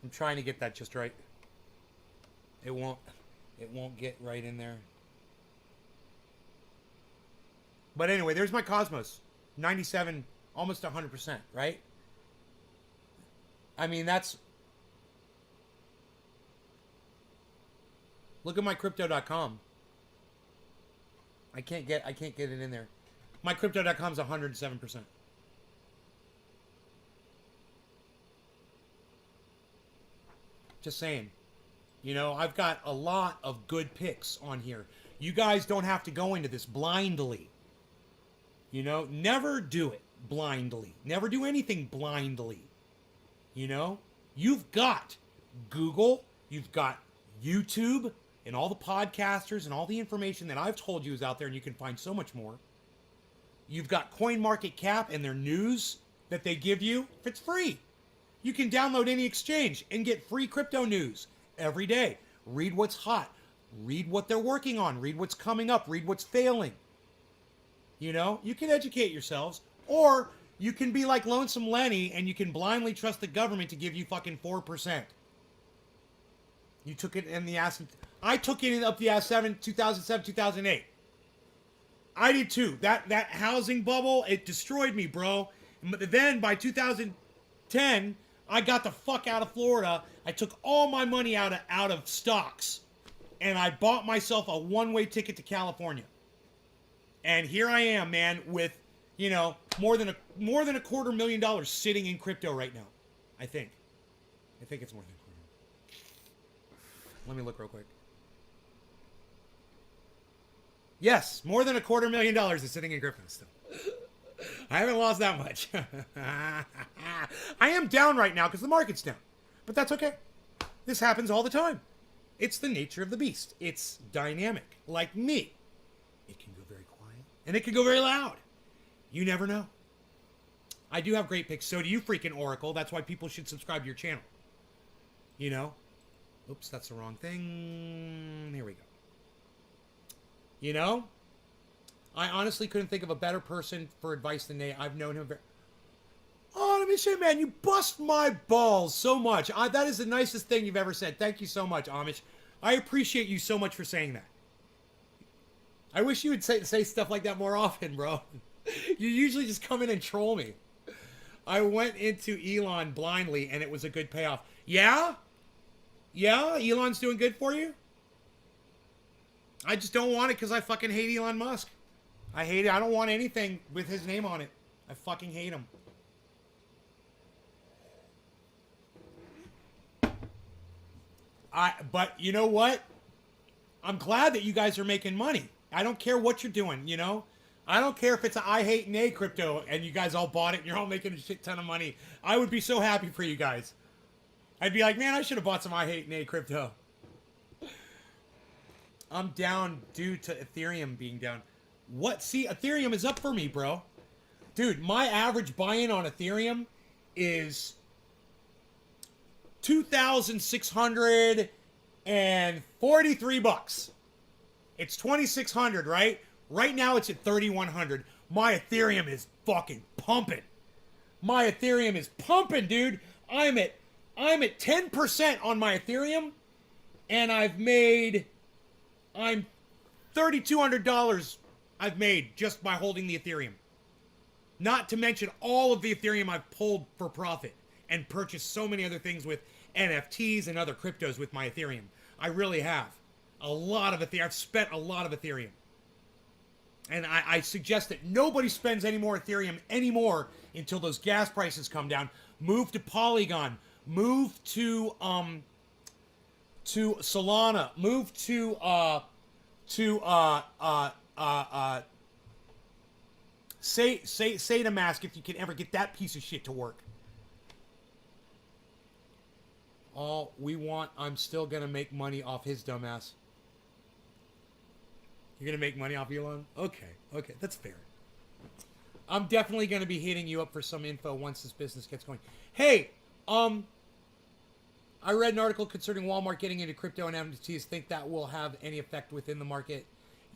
I'm trying to get that just right. It won't get right in there. But anyway, there's my Cosmos. 97, almost 100%, right? I mean, that's... Look at my crypto.com. I can't get it in there. My crypto.com is 107%. Just saying. You know, I've got a lot of good picks on here. You guys don't have to go into this blindly. You know, never do it blindly. Never do anything blindly. You know, you've got Google, you've got YouTube, and all the podcasters and all the information that I've told you is out there, and you can find so much more. You've got CoinMarketCap and their news that they give you. It's free. You can download any exchange and get free crypto news every day. Read what's hot. Read what they're working on. Read what's coming up. Read what's failing. You know, you can educate yourselves, or you can be like Lonesome Lenny and you can blindly trust the government to give you fucking 4%. You took it in the ass. I took it up the ass 2007, 2008. I did too. That housing bubble, it destroyed me, bro. But then by 2010, I got the fuck out of Florida. I took all my money out of stocks, and I bought myself a one-way ticket to California. And here I am, man, with more than $250,000 sitting in crypto right now. I think it's more than a quarter. Let me look real quick. Yes, more than $250,000 is sitting in crypto still. I haven't lost that much. I am down right now because the market's down. But that's okay. This happens all the time. It's the nature of the beast. It's dynamic. Like me. It can go very quiet. And it can go very loud. You never know. I do have great picks. So do you, freaking Oracle. That's why people should subscribe to your channel. You know? Oops, that's the wrong thing. Here we go. You know? I honestly couldn't think of a better person for advice than Nate. I've known him very... Oh, let me say, man, you bust my balls so much. That is the nicest thing you've ever said. Thank you so much, Amish. I appreciate you so much for saying that. I wish you would say stuff like that more often, bro. You usually just come in and troll me. I went into Elon blindly, and it was a good payoff. Yeah? Yeah? Elon's doing good for you? I just don't want it because I fucking hate Elon Musk. I hate it. I don't want anything with his name on it. I fucking hate him. But you know what? I'm glad that you guys are making money. I don't care what you're doing, you know? I don't care if it's a I hate Nay crypto and you guys all bought it and you're all making a shit ton of money. I would be so happy for you guys. I'd be like, man, I should have bought some I hate Nay crypto. I'm down due to Ethereum being down. What? See, Ethereum is up for me, bro. Dude, my average buy-in on Ethereum is $2,643. It's 2,600, right? Right now it's at 3,100. My Ethereum is fucking pumping. My Ethereum is pumping, dude. I'm at 10% on my Ethereum, and I'm $3,200 I've made just by holding the Ethereum. Not to mention all of the Ethereum I've pulled for profit and purchased so many other things with NFTs and other cryptos with my Ethereum. I really have. A lot of Ethereum. I've spent a lot of Ethereum. And I suggest that nobody spends any more Ethereum anymore until those gas prices come down. Move to Polygon. Move to Solana. Move to Mask if you can ever get that piece of shit to work. All we want, I'm still gonna make money off his dumbass. You're gonna make money off Elon? Okay, that's fair. I'm definitely gonna be hitting you up for some info once this business gets going. Hey, I read an article concerning Walmart getting into crypto and NFTs. Think that will have any effect within the market?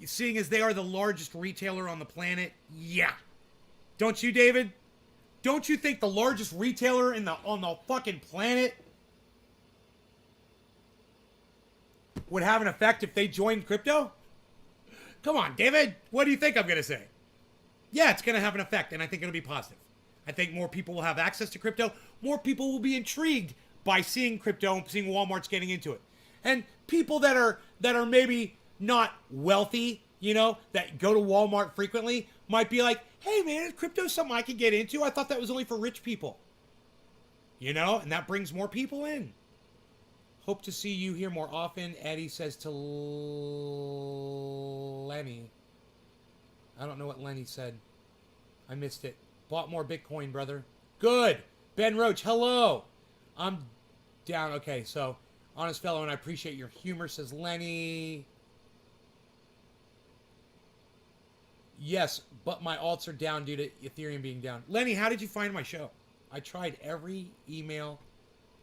Seeing as they are the largest retailer on the planet, yeah. Don't you, David? Don't you think the largest retailer on the fucking planet would have an effect if they joined crypto? Come on, David. What do you think I'm going to say? Yeah, it's going to have an effect, and I think it'll be positive. I think more people will have access to crypto. More people will be intrigued by seeing crypto and seeing Walmart's getting into it. And people that are maybe not wealthy, you know, that go to Walmart frequently might be like, hey, man, is crypto something I can get into? I thought that was only for rich people. You know, and that brings more people in. Hope to see you here more often, Eddie says to Lenny. I don't know what Lenny said. I missed it. Bought more Bitcoin, brother. Good. Ben Roach, hello. I'm down. Okay, so, honest fellow, and I appreciate your humor, says Lenny. Yes, but my alts are down due to Ethereum being down. Lenny, how did you find my show? I tried every email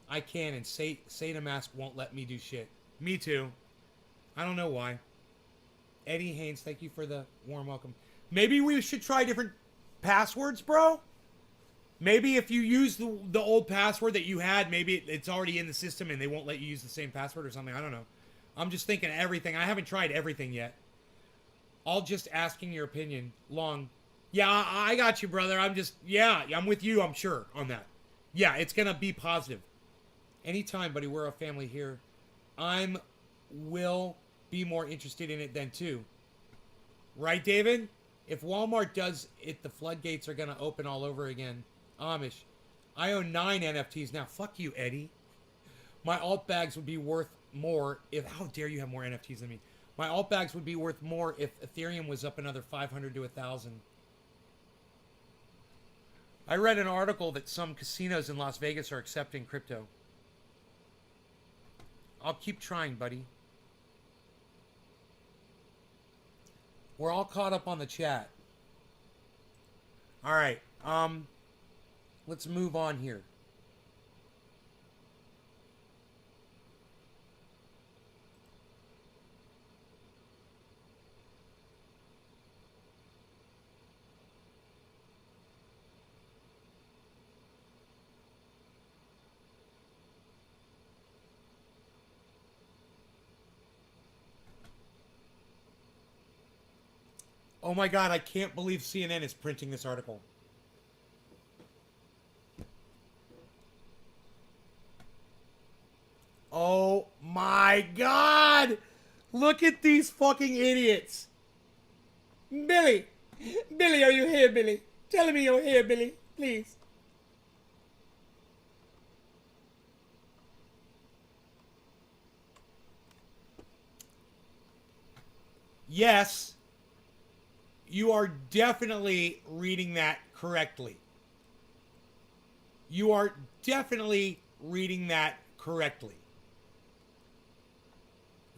I can, and Satan Mask won't let me do shit. Me too. I don't know why. Eddie Haynes, thank you for the warm welcome. Maybe we should try different passwords, bro? Maybe if you use the old password that you had, maybe it's already in the system and they won't let you use the same password or something. I don't know. I'm just thinking everything. I haven't tried everything yet. All just asking your opinion. Long. Yeah, I got you, brother. I'm with you, I'm sure, on that. Yeah, it's going to be positive. Anytime, buddy, we're a family here. Will be more interested in it then, too. Right, David? If Walmart does it, the floodgates are going to open all over again. Amish. I own 9 NFTs now. Fuck you, Eddie. My alt bags would be worth more if... How dare you have more NFTs than me? My alt bags would be worth more if Ethereum was up another 500 to 1,000. I read an article that some casinos in Las Vegas are accepting crypto. I'll keep trying, buddy. We're all caught up on the chat. All right. Let's move on here. Oh my God, I can't believe CNN is printing this article. Oh my God! Look at these fucking idiots. Billy! Billy, are you here, Billy? Tell me you're here, Billy. Please. Yes. You are definitely reading that correctly. You are definitely reading that correctly.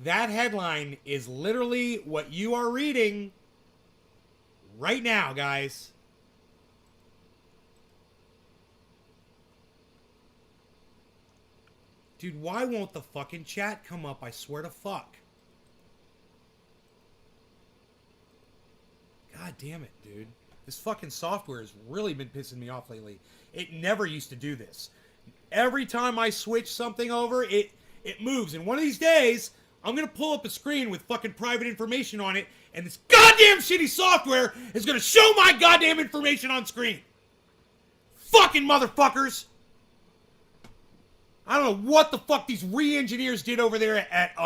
That headline is literally what you are reading right now, guys. Dude, why won't the fucking chat come up? I swear to fuck. God damn it, dude. This fucking software has really been pissing me off lately. It never used to do this. Every time I switch something over, it moves. And one of these days, I'm going to pull up a screen with fucking private information on it, and this goddamn shitty software is going to show my goddamn information on screen. Fucking motherfuckers. I don't know what the fuck these re-engineers did over there at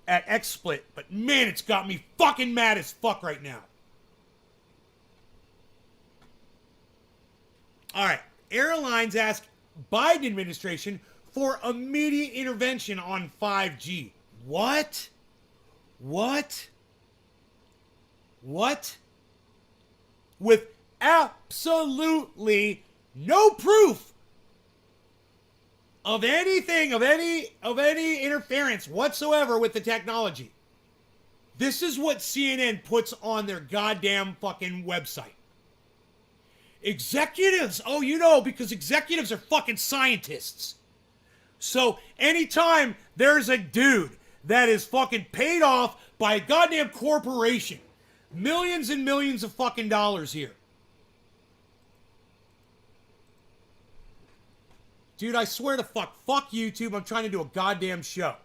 XSplit, but man, it's got me fucking mad as fuck right now. All right. Airlines ask Biden administration for immediate intervention on 5G. What? What? What? With absolutely no proof of anything, of any interference whatsoever with the technology. This is what CNN puts on their goddamn fucking website. Executives, oh, you know, because executives are fucking scientists. So anytime there's a dude that is fucking paid off by a goddamn corporation, millions and millions of fucking dollars here. Dude, I swear to fuck YouTube, I'm trying to do a goddamn show.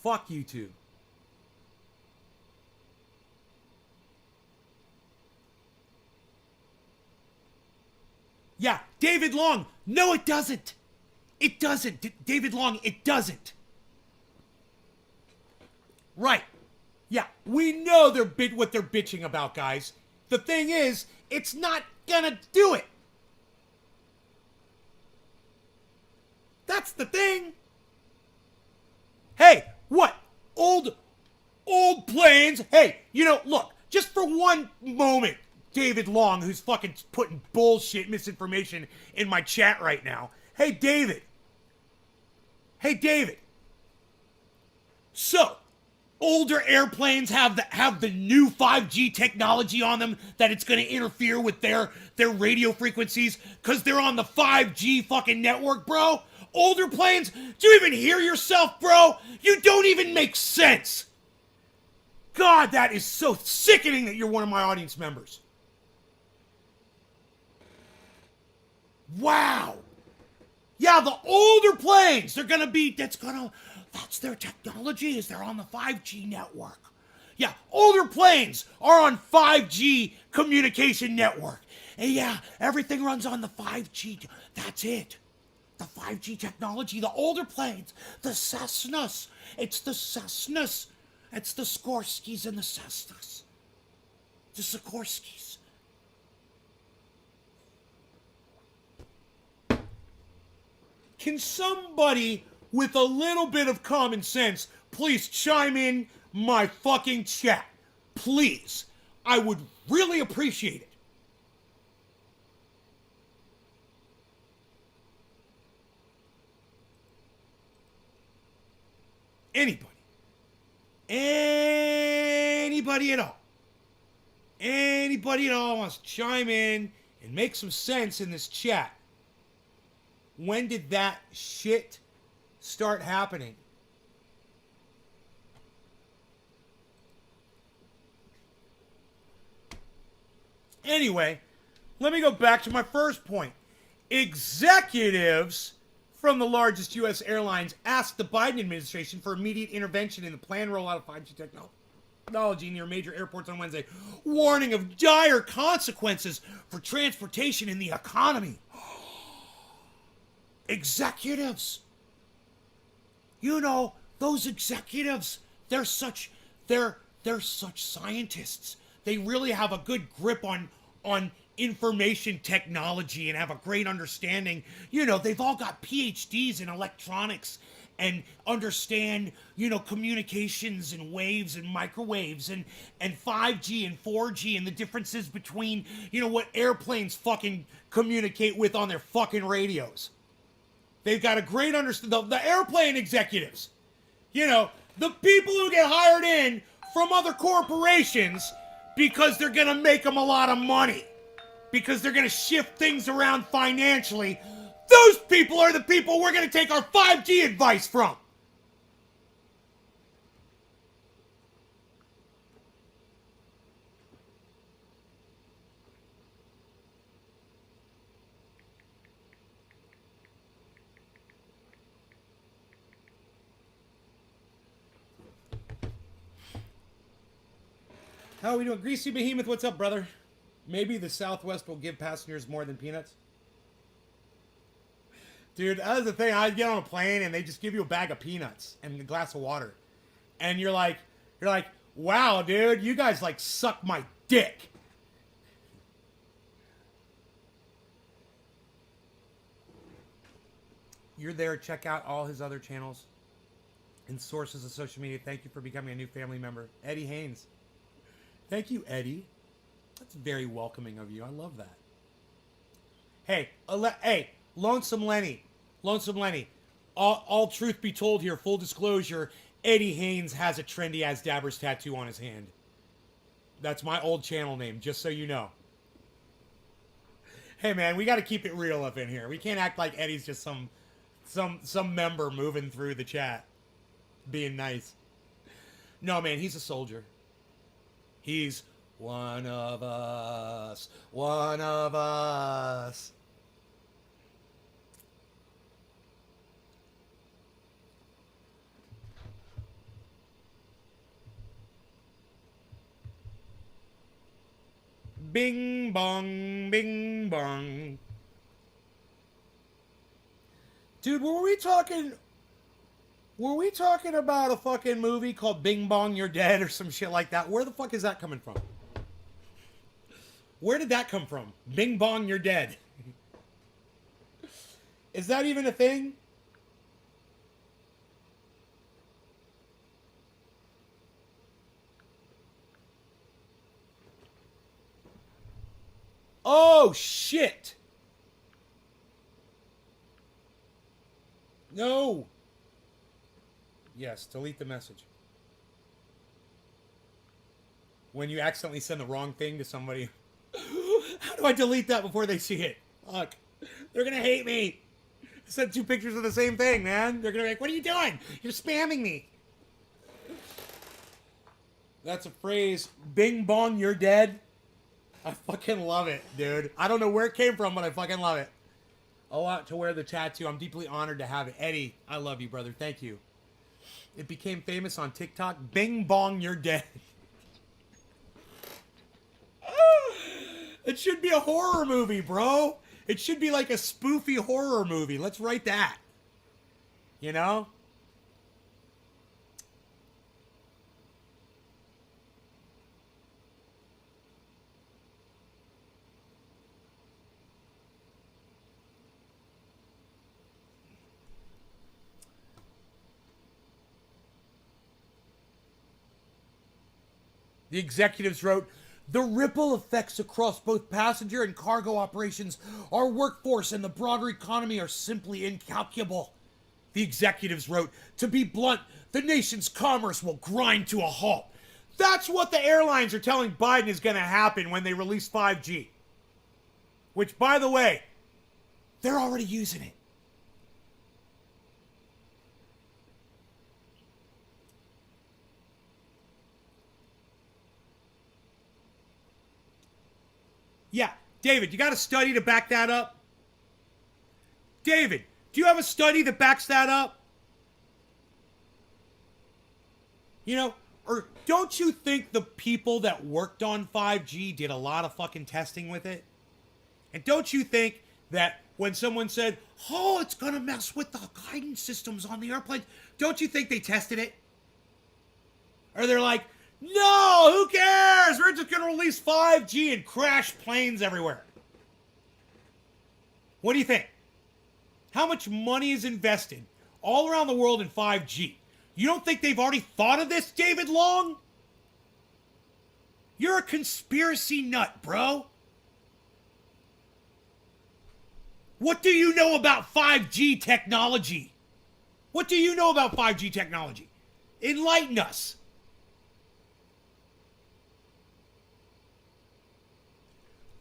Fuck YouTube. Yeah, David Long. No, it doesn't. It doesn't. David Long, it doesn't. Right. Yeah, we know what they're bitching about, guys. The thing is, it's not gonna do it. That's the thing. Hey, what? Old planes. Hey, you know, look, just for one moment, David Long, who's fucking putting bullshit misinformation in my chat right now. Hey, David. So, older airplanes have the new 5G technology on them that it's going to interfere with their radio frequencies because they're on the 5G fucking network, bro? Older planes? Do you even hear yourself, bro? You don't even make sense. God, that is so sickening that you're one of my audience members. Wow. Yeah, the older planes, that's their technology, is they're on the 5G network. Yeah, older planes are on 5G communication network. And yeah, everything runs on the 5G. That's it. The 5G technology, the older planes, the Cessnas. It's the Cessnas. It's the Skorskys and the Cessnas. The Sikorskys. Can somebody with a little bit of common sense please chime in my fucking chat? Please. I would really appreciate it. Anybody. Anybody at all. Anybody at all wants to chime in and make some sense in this chat. When did that shit start happening? Anyway, let me go back to my first point. Executives from the largest U.S. airlines asked the Biden administration for immediate intervention in the planned rollout of 5G technology near major airports on Wednesday, warning of dire consequences for transportation and the economy. Executives. You know, those executives, they're such scientists. They really have a good grip on information technology and have a great understanding. You know, they've all got PhDs in electronics and understand, you know, communications and waves and microwaves and 5G and 4G and the differences between, you know, what airplanes fucking communicate with on their fucking radios. They've got a great understanding. The airplane executives, you know, the people who get hired in from other corporations because they're going to make them a lot of money, because they're going to shift things around financially. Those people are the people we're going to take our 5G advice from. How are we doing? Greasy Behemoth, what's up, brother? Maybe the Southwest will give passengers more than peanuts. Dude, that was the thing. I'd get on a plane and they just give you a bag of peanuts and a glass of water. And you're like, wow, dude, you guys like suck my dick. You're there. Check out all his other channels and sources of social media. Thank you for becoming a new family member. Eddie Haynes. Thank you, Eddie. That's very welcoming of you. I love that. Hey, Lonesome Lenny. All truth be told here, full disclosure, Eddie Haynes has a trendy as Dabbers tattoo on his hand. That's my old channel name, just so you know. Hey man, we got to keep it real up in here. We can't act like Eddie's just some member moving through the chat, being nice. No man, he's a soldier. He's one of us. One of us. Bing bong, bing bong. Dude, were we talking about a fucking movie called Bing Bong You're Dead or some shit like that? Where the fuck is that coming from? Where did that come from? Bing Bong You're Dead. Is that even a thing? Oh, shit. No. Yes, delete the message. When you accidentally send the wrong thing to somebody. How do I delete that before they see it? Fuck. They're gonna hate me. I sent 2 pictures of the same thing, man. They're gonna be like, what are you doing? You're spamming me. That's a phrase. Bing bong, you're dead. I fucking love it, dude. I don't know where it came from, but I fucking love it. I want to wear the tattoo. I'm deeply honored to have it. Eddie, I love you, brother. Thank you. It became famous on TikTok. Bing bong, you're dead. It should be a horror movie, bro. It should be like a spoofy horror movie. Let's write that. You know? The executives wrote, the ripple effects across both passenger and cargo operations, our workforce, and the broader economy are simply incalculable. The executives wrote, to be blunt, the nation's commerce will grind to a halt. That's what the airlines are telling Biden is going to happen when they release 5G. Which, by the way, they're already using it. Yeah, David, you got a study to back that up? David, do you have a study that backs that up? You know, or don't you think the people that worked on 5G did a lot of fucking testing with it? And don't you think that when someone said, oh, it's going to mess with the guidance systems on the airplane, don't you think they tested it? Or they're like, no, who cares? We're just going to release 5G and crash planes everywhere. What do you think? How much money is invested all around the world in 5G? You don't think they've already thought of this, David Long? You're a conspiracy nut, bro. What do you know about 5G technology? What do you know about 5G technology? Enlighten us.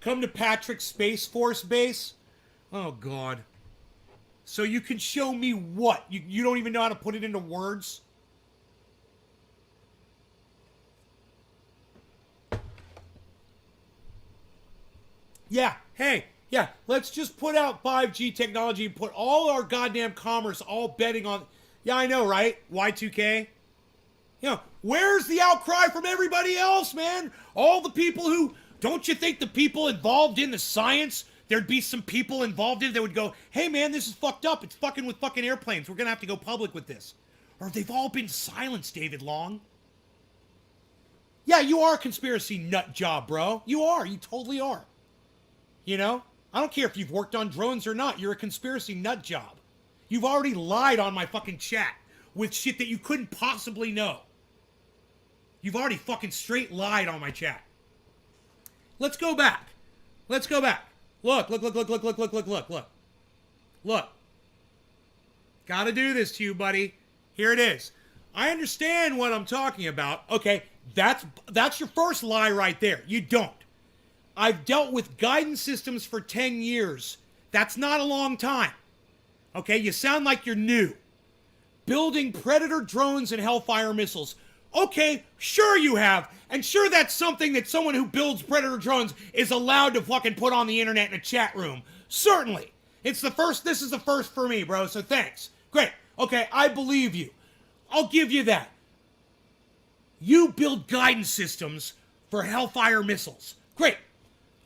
Come to Patrick Space Force Base? Oh, God. So you can show me what? You don't even know how to put it into words? Yeah, hey, yeah, let's just put out 5G technology and put all our goddamn commerce all betting on... Yeah, I know, right? Y2K? You know, where's the outcry from everybody else, man? All the people who... Don't you think the people involved in the science, there'd be some people involved in it that would go, hey, man, this is fucked up. It's fucking with fucking airplanes. We're going to have to go public with this. Or they've all been silenced, David Long. Yeah, you are a conspiracy nut job, bro. You are. You totally are. You know? I don't care if you've worked on drones or not. You're a conspiracy nut job. You've already lied on my fucking chat with shit that you couldn't possibly know. You've already fucking straight lied on my chat. Let's go back. Let's go back. Look. Look. Gotta do this to you, buddy. Here it is. I understand what I'm talking about. Okay, that's your first lie right there. You don't. I've dealt with guidance systems for 10 years. That's not a long time. Okay, you sound like you're new. Building Predator drones and Hellfire missiles. Okay, sure you have. And sure that's something that someone who builds Predator drones is allowed to fucking put on the internet in a chat room. Certainly. This is the first for me, bro, so thanks. Great. Okay, I believe you. I'll give you that. You build guidance systems for Hellfire missiles. Great.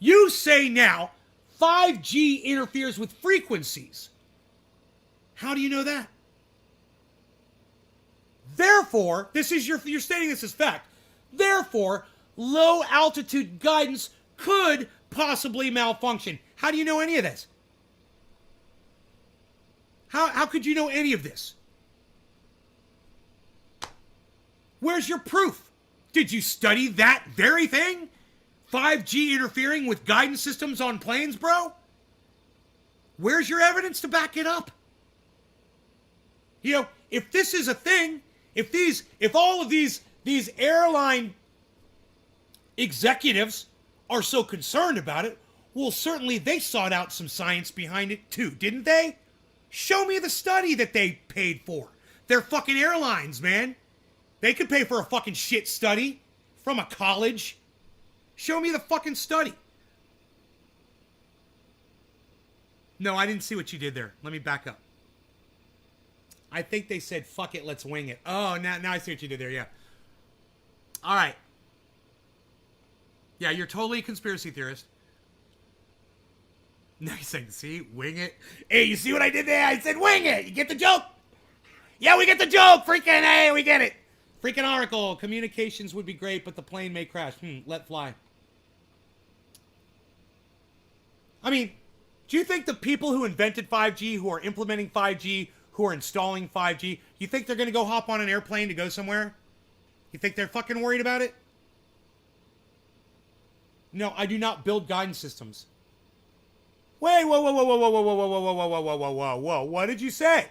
You say now 5G interferes with frequencies. How do you know that? Therefore, you're stating this as fact. Therefore, low altitude guidance could possibly malfunction. How do you know any of this? How could you know any of this? Where's your proof? Did you study that very thing? 5G interfering with guidance systems on planes, bro? Where's your evidence to back it up? You know, if this is a thing, if all of these airline executives are so concerned about it, well, certainly they sought out some science behind it too, didn't they? Show me the study that they paid for. They're fucking airlines, man. They could pay for a fucking shit study. from a college. Show me the fucking study. No, I didn't see what you did there. Let me back up. I think they said, fuck it, let's wing it. Oh, now I see what you did there, yeah. All right. Yeah, you're totally a conspiracy theorist. Now you're saying, see, wing it. Hey, you see what I did there? I said wing it. You get the joke? Yeah, we get the joke. Freaking, hey, we get it. Freaking article. Communications would be great, but the plane may crash. Let fly. I mean, do you think the people who invented 5G, who are implementing 5G, who are installing 5G, you think they're going to go hop on an airplane to go somewhere? You think they're fucking worried about it? No, I do not build guidance systems. Wait, whoa, whoa, whoa, whoa, whoa, whoa, whoa, whoa, whoa, whoa, whoa, whoa, whoa, whoa, whoa. What did you say?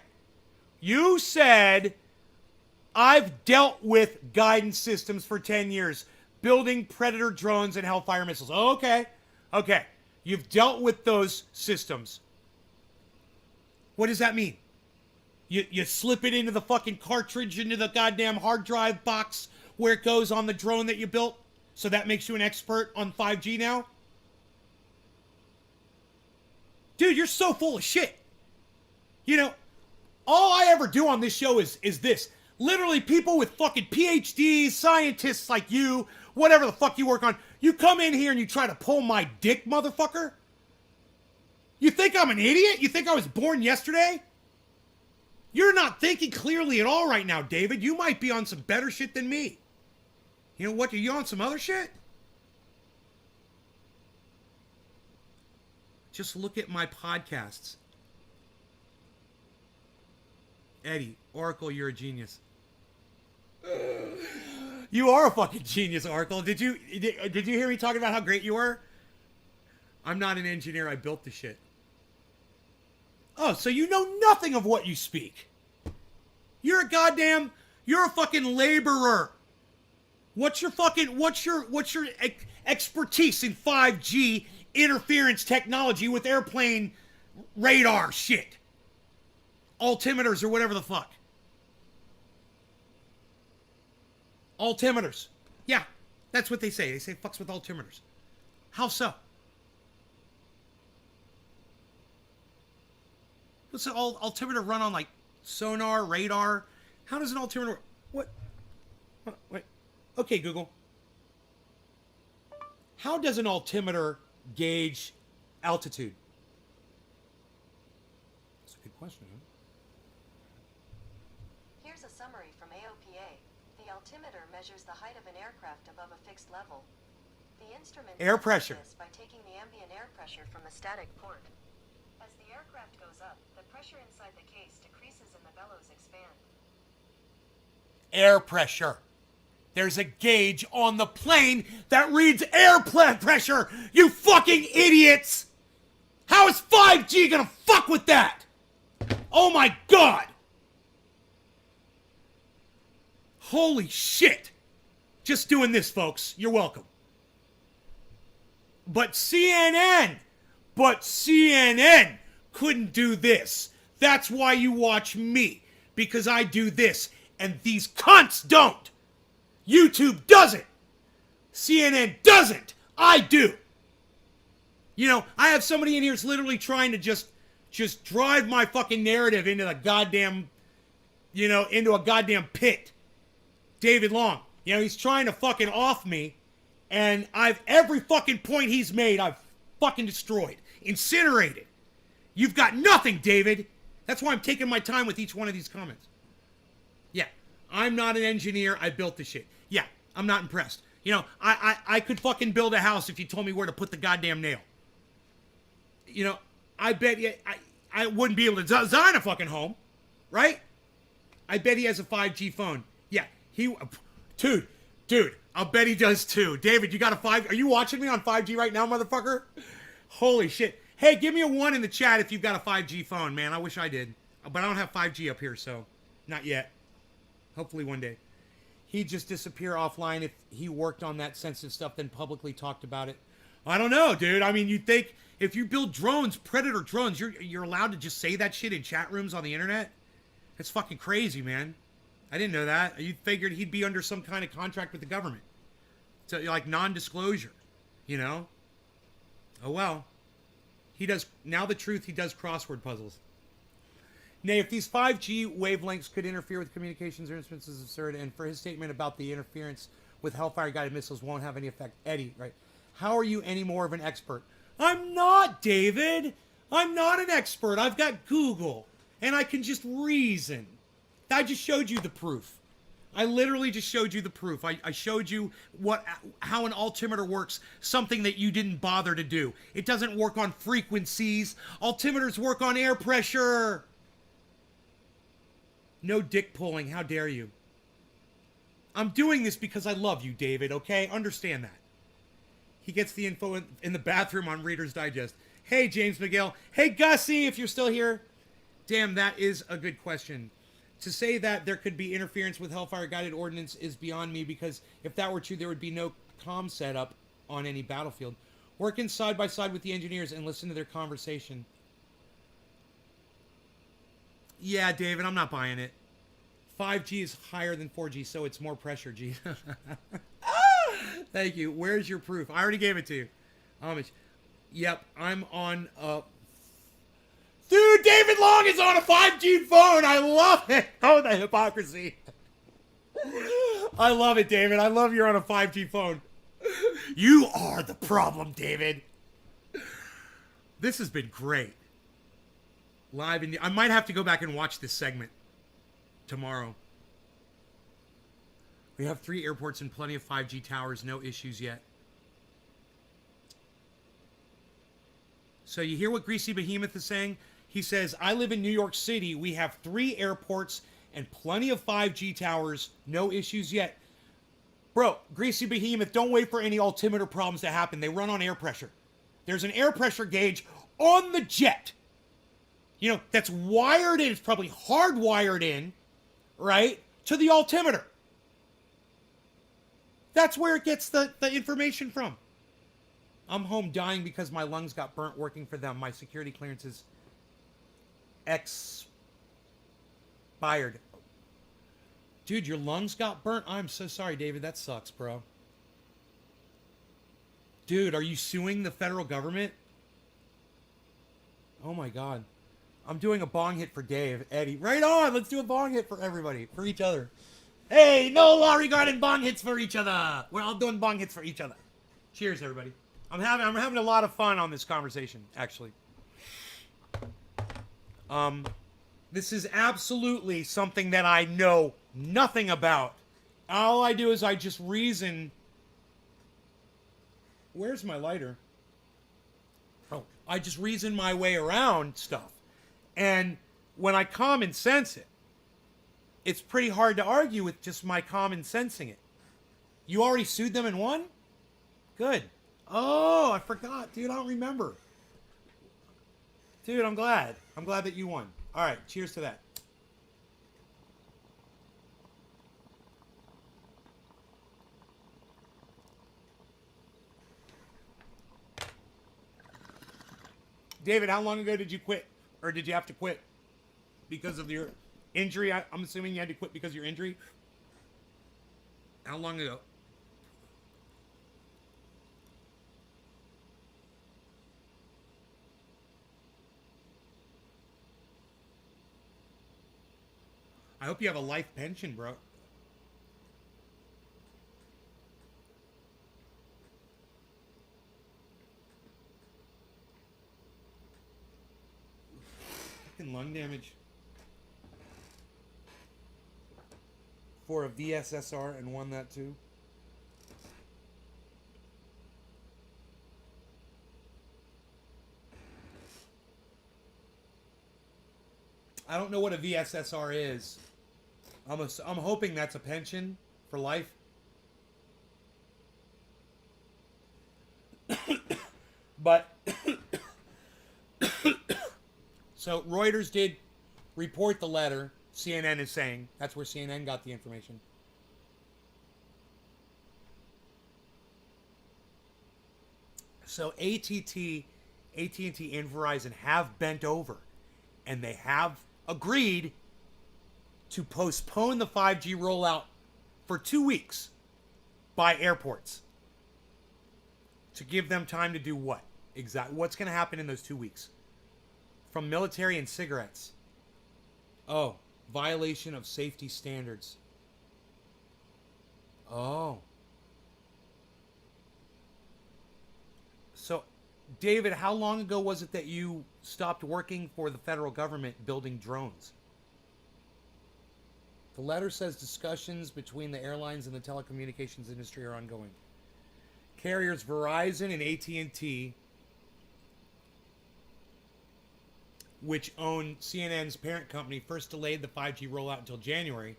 You said, I've dealt with guidance systems for 10 years, building Predator drones and Hellfire missiles. Okay, okay. You've dealt with those systems. What does that mean? You slip it into the fucking cartridge, into the goddamn hard drive box where it goes on the drone that you built? So that makes you an expert on 5G now? Dude, you're so full of shit. You know, all I ever do on this show is this. Literally, people with fucking PhDs, scientists like you, whatever the fuck you work on, you come in here and you try to pull my dick, motherfucker? You think I'm an idiot? You think I was born yesterday? You're not thinking clearly at all right now, David. You might be on some better shit than me. You know what? Are you on some other shit? Just look at my podcasts. Eddie, Oracle, you're a genius. You are a fucking genius, Oracle. Did you hear me talking about how great you were? I'm not an engineer. I built the shit. Oh, so you know nothing of what you speak. You're a fucking laborer. What's your expertise in 5G interference technology with airplane radar shit? Altimeters or whatever the fuck. Altimeters. Yeah, that's what they say. They say fucks with altimeters. How so? What's an altimeter run on, like, sonar, radar? How does an altimeter... What? Wait. Okay, Google. How does an altimeter gauge altitude? That's a good question, huh? Here's a summary from AOPA. The altimeter measures the height of an aircraft above a fixed level. The instrument air pressure this by taking the ambient air pressure from a static port. As the aircraft goes up, the pressure inside the case decreases and the bellows expand. Air pressure. There's a gauge on the plane that reads air pressure, you fucking idiots! How is 5G gonna fuck with that? Oh my god! Holy shit! Just doing this, folks. You're welcome. But CNN couldn't do this. That's why you watch me. Because I do this. And these cunts don't. YouTube doesn't. CNN doesn't. I do. You know, I have somebody in here who's literally trying to just drive my fucking narrative into the goddamn, into a goddamn pit. David Long. You know, he's trying to fucking off me. And every fucking point he's made, I've fucking destroyed. Incinerated. You've got nothing, David. That's why I'm taking my time with each one of these comments. Yeah, I'm not an engineer. I built the shit. Yeah, I'm not impressed. You know, I could fucking build a house if you told me where to put the goddamn nail. You know, I bet you, I wouldn't be able to design a fucking home, right? I bet he has a 5G phone. Yeah, dude, I'll bet he does too. David, you got a 5G? Are you watching me on 5G right now, motherfucker? Holy shit. Hey, give me a 1 in the chat if you've got a 5G phone, man. I wish I did. But I don't have 5G up here, so not yet. Hopefully one day. He'd just disappear offline if he worked on that sensitive stuff, then publicly talked about it. I don't know, dude. I mean, you'd think if you build drones, Predator drones, you're allowed to just say that shit in chat rooms on the internet? That's fucking crazy, man. I didn't know that. You figured he'd be under some kind of contract with the government. to like non-disclosure, you know? Oh well. He does, now the truth, he does crossword puzzles. Nay, if these 5G wavelengths could interfere with communications or instruments is absurd, and for his statement about the interference with Hellfire-guided missiles won't have any effect. Eddie, right? How are you any more of an expert? I'm not, David! I'm not an expert. I've got Google, and I can just reason. I just showed you the proof. I literally just showed you the proof. I showed you how an altimeter works, something that you didn't bother to do. It doesn't work on frequencies. Altimeters work on air pressure. No dick pulling. How dare you? I'm doing this because I love you, David, okay? Understand that. He gets the info in the bathroom on Reader's Digest. Hey, James Miguel. Hey, Gussie, if you're still here. Damn, that is a good question. To say that there could be interference with Hellfire-guided ordnance is beyond me, because if that were true, there would be no comm setup on any battlefield. Working side by side with the engineers and listen to their conversation. Yeah, David, I'm not buying it. 5G is higher than 4G, so it's more pressure, G. Thank you. Where's your proof? I already gave it to you. Homage. Yep, I'm on Dude, David Long is on a 5G phone. I love it. Oh, the hypocrisy. I love it, David. I love you're on a 5G phone. You are the problem, David. This has been great. Live in I might have to go back and watch this segment tomorrow. We have 3 airports and plenty of 5G towers. No issues yet. So you hear what Greasy Behemoth is saying? He says, I live in New York City. We have 3 airports and plenty of 5G towers. No issues yet. Bro, Greasy Behemoth, don't wait for any altimeter problems to happen. They run on air pressure. There's an air pressure gauge on the jet. You know, that's wired in. It's probably hardwired in, right, to the altimeter. That's where it gets the information from. I'm home dying because my lungs got burnt working for them. My security clearance is expired. Dude, your lungs got burnt? I'm so sorry, David. That sucks, bro. Dude, are you suing the federal government? Oh my God. I'm doing a bong hit for Dave. Eddie, right on. Let's do a bong hit for everybody, for each other. Hey, no law regarding bong hits for each other. We're all doing bong hits for each other. Cheers, everybody. I'm having a lot of fun on this conversation, actually. This is absolutely something that I know nothing about. All I do is I just reason. Where's my lighter? Oh, I just reason my way around stuff. And when I common sense it, it's pretty hard to argue with just my common sensing it. You already sued them and won? Good. Oh, I forgot. Dude, I don't remember. Dude, I'm glad. I'm glad that you won. All right, cheers to that. David, how long ago did you quit? Or did you have to quit? Because of your injury? I'm assuming you had to quit because of your injury? How long ago? I hope you have a life pension, bro. Fucking lung damage. For a VSSR and won that too. I don't know what a VSSR is. I'm hoping that's a pension for life. But so Reuters did report the letter. CNN is saying that's where CNN got the information. So AT&T and Verizon have bent over, and they have agreed to postpone the 5G rollout for 2 weeks by airports. To give them time to do what? Exactly. What's going to happen in those 2 weeks? From military and cigarettes. Oh, violation of safety standards. Oh. So, David, how long ago was it that you stopped working for the federal government building drones? The letter says discussions between the airlines and the telecommunications industry are ongoing. Carriers Verizon and AT&T, which own CNN's parent company, first delayed the 5G rollout until January,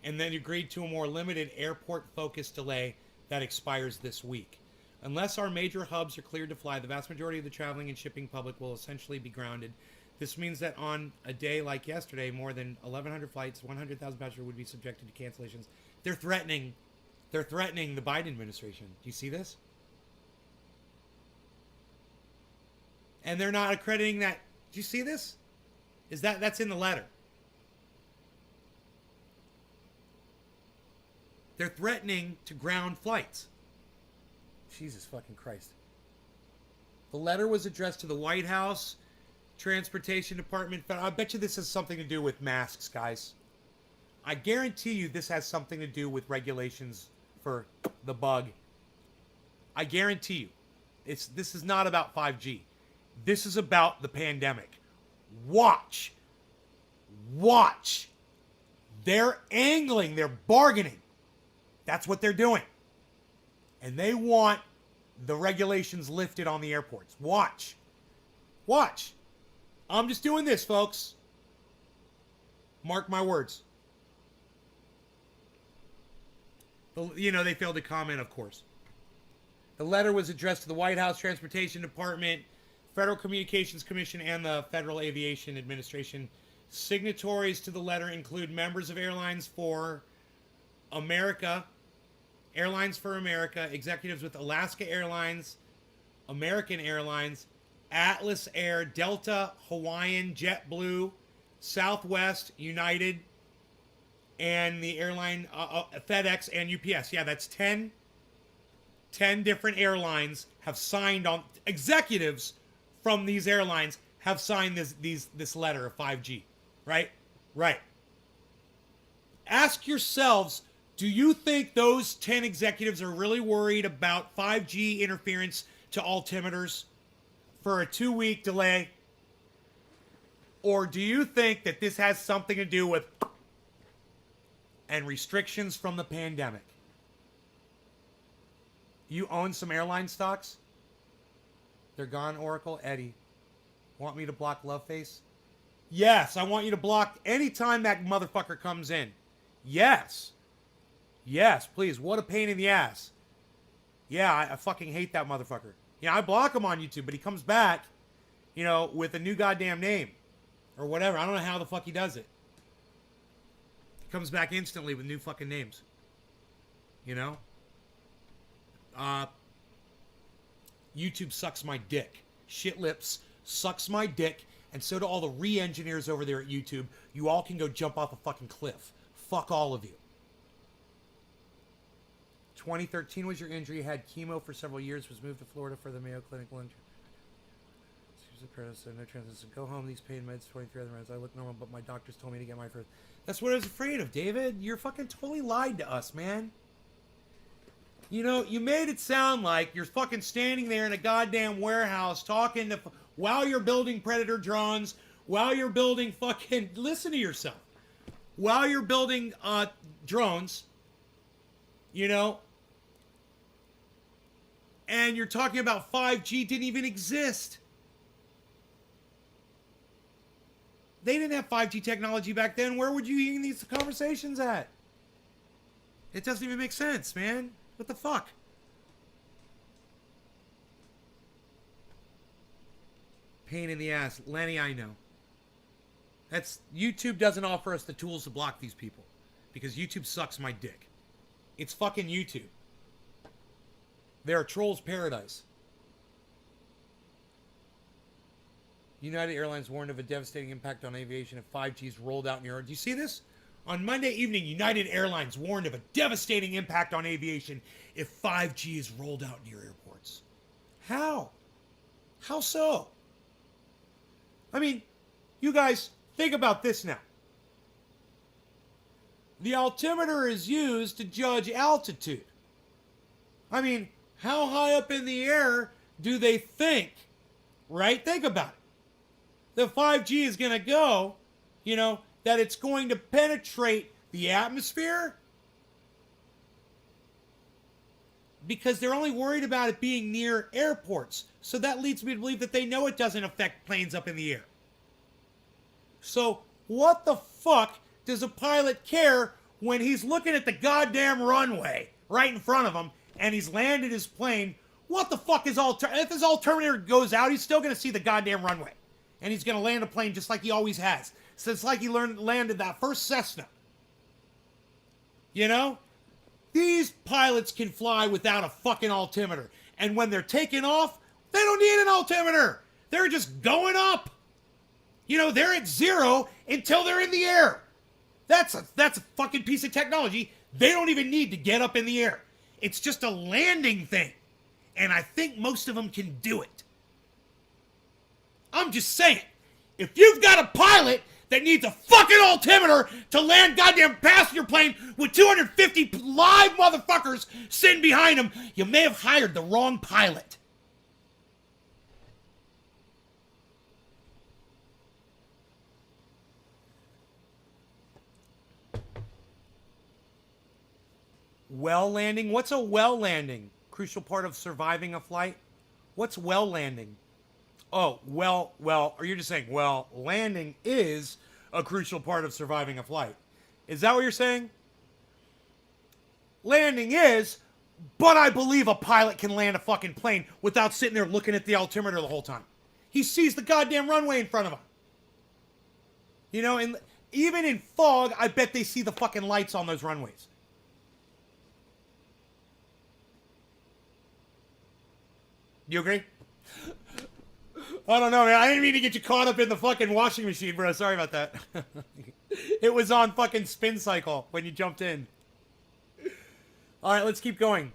and then agreed to a more limited airport-focused delay that expires this week. Unless our major hubs are cleared to fly, the vast majority of the traveling and shipping public will essentially be grounded. This means that on a day like yesterday, more than 1,100 flights, 100,000 passengers would be subjected to cancellations. They're threatening the Biden administration. Do you see this? And they're not accrediting that. Do you see this? That's in the letter. They're threatening to ground flights. Jesus fucking Christ. The letter was addressed to the White House, Transportation Department. I bet you this has something to do with masks, guys. I guarantee you this has something to do with regulations for the bug. I guarantee you. This is not about 5G. This is about the pandemic. Watch. They're angling. They're bargaining. That's what they're doing. And they want the regulations lifted on the airports. Watch. I'm just doing this, folks. Mark my words. They failed to comment, of course. The letter was addressed to the White House, Transportation Department, Federal Communications Commission, and the Federal Aviation Administration. Signatories to the letter include members of Airlines for America, executives with Alaska Airlines, American Airlines, Atlas Air, Delta, Hawaiian, JetBlue, Southwest, United, and the airline FedEx and UPS. Yeah, that's 10 different airlines have signed on. Executives from these airlines have signed this letter of 5G. Right. Ask yourselves, do you think those 10 executives are really worried about 5G interference to altimeters for a 2-week delay? Or do you think that this has something to do with and restrictions from the pandemic? You own some airline stocks? They're gone, Oracle. Eddie. Want me to block Loveface? Yes, I want you to block anytime that motherfucker comes in. Yes, please. What a pain in the ass. Yeah, I fucking hate that motherfucker. Yeah, I block him on YouTube, but he comes back, with a new goddamn name. Or whatever. I don't know how the fuck he does it. He comes back instantly with new fucking names. YouTube sucks my dick. Shit lips sucks my dick. And so do all the re-engineers over there at YouTube. You all can go jump off a fucking cliff. Fuck all of you. 2013 was your injury. Had chemo for several years. Was moved to Florida for the Mayo Clinic. No transition. Go home. These pain meds. 23 other meds. I look normal, but my doctors told me to get my first. That's what I was afraid of, David. You're fucking totally lied to us, man. You made it sound like you're fucking standing there in a goddamn warehouse talking to... While you're building Predator drones, while you're building fucking... Listen to yourself. While you're building drones, and you're talking about 5G didn't even exist. They didn't have 5G technology back then. Where would you hear these conversations at? It doesn't even make sense, man. What the fuck? Pain in the ass. Lenny, I know. YouTube doesn't offer us the tools to block these people. Because YouTube sucks my dick. It's fucking YouTube. They're a troll's paradise. United Airlines warned of a devastating impact on aviation if 5G is rolled out in Europe. Do you see this? On Monday evening, United Airlines warned of a devastating impact on aviation if 5G is rolled out near airports. How? How so? I mean, you guys, think about this now. The altimeter is used to judge altitude. I mean, how high up in the air do they think? Right? Think about it. The 5G is going to go, that it's going to penetrate the atmosphere because they're only worried about it being near airports. So that leads me to believe that they know it doesn't affect planes up in the air. So what the fuck does a pilot care when he's looking at the goddamn runway right in front of him and he's landed his plane? What the fuck is if his alternator goes out, he's still going to see the goddamn runway. And he's going to land a plane just like he always has. So it's like he landed that first Cessna. These pilots can fly without a fucking altimeter. And when they're taking off, they don't need an altimeter. They're just going up. They're at zero until they're in the air. That's a fucking piece of technology. They don't even need to get up in the air. It's just a landing thing. And I think most of them can do it. I'm just saying, if you've got a pilot that needs a fucking altimeter to land goddamn passenger plane with 250 live motherfuckers sitting behind him, you may have hired the wrong pilot. Well landing? What's a well landing? Crucial part of surviving a flight? What's well landing? Oh, well, or you're just saying, well, landing is a crucial part of surviving a flight. Is that what you're saying? Landing is, but I believe a pilot can land a fucking plane without sitting there looking at the altimeter the whole time. He sees the goddamn runway in front of him. And even in fog, I bet they see the fucking lights on those runways. You agree? I don't know, man. I didn't mean to get you caught up in the fucking washing machine, bro. Sorry about that. It was on fucking spin cycle when you jumped in. All right, let's keep going.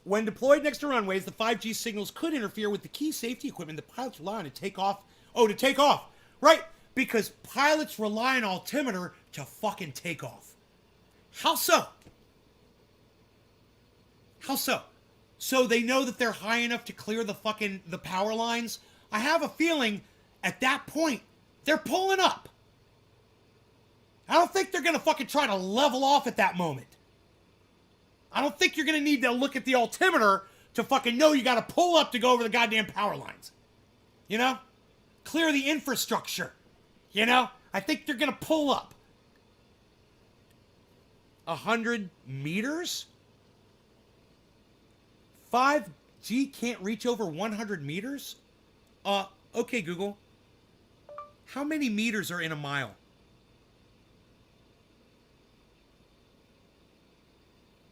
When deployed next to runways, the 5G signals could interfere with the key safety equipment that pilots rely on to take off. Oh, to take off. Right, because pilots rely on altimeter to fucking take off. How so? How so? So they know that they're high enough to clear the power lines? I have a feeling at that point, they're pulling up. I don't think they're going to fucking try to level off at that moment. I don't think you're going to need to look at the altimeter to fucking know you got to pull up to go over the goddamn power lines. Clear the infrastructure. I think they're going to pull up. 100 meters? 5G can't reach over 100 meters? Okay, Google. How many meters are in a mile?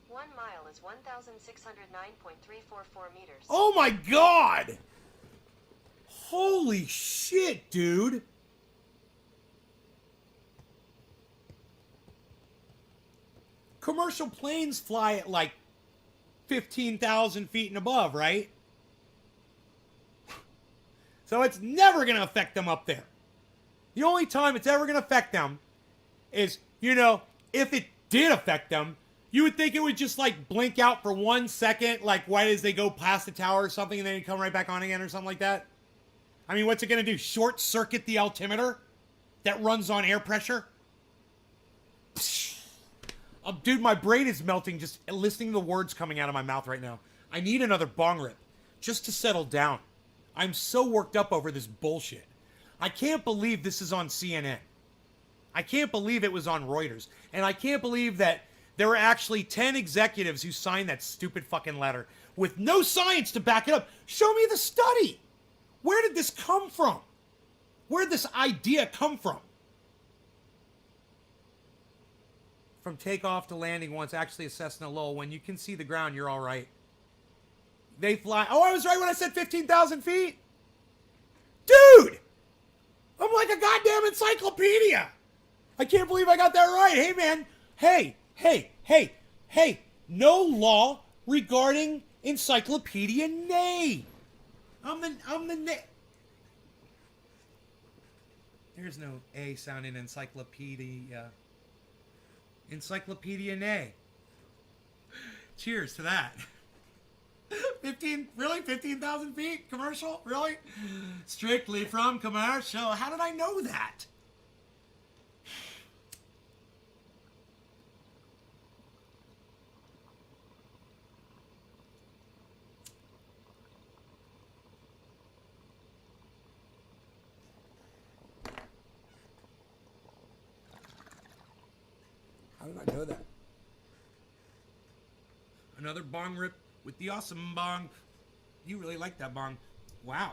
One mile is 1,609.344 meters. Oh my god! Holy shit, dude! Commercial planes fly at like 15,000 feet and above, right? So it's never going to affect them up there. The only time it's ever going to affect them is, if it did affect them, you would think it would just like blink out for 1 second, like right as they go past the tower or something, and then it'd come right back on again or something like that. I mean, what's it going to do? Short circuit the altimeter that runs on air pressure? Dude, my brain is melting just listening to the words coming out of my mouth right now. I need another bong rip just to settle down. I'm so worked up over this bullshit. I can't believe this is on CNN. I can't believe it was on Reuters. And I can't believe that there were actually 10 executives who signed that stupid fucking letter with no science to back it up. Show me the study. Where did this come from? Where did this idea come from? From takeoff to landing once, actually a Cessna Lowell. When you can see the ground, you're all right. They fly. Oh, I was right when I said 15,000 feet. Dude! I'm like a goddamn encyclopedia. I can't believe I got that right. Hey, man. Hey. No law regarding encyclopedia nay. There's no A sound in encyclopedia. Encyclopedia nay. Cheers to that. 15,000 feet commercial? Really? Strictly from commercial. How did I know that? How did I know that? Another bong rip with the awesome bong. You really like that bong. Wow.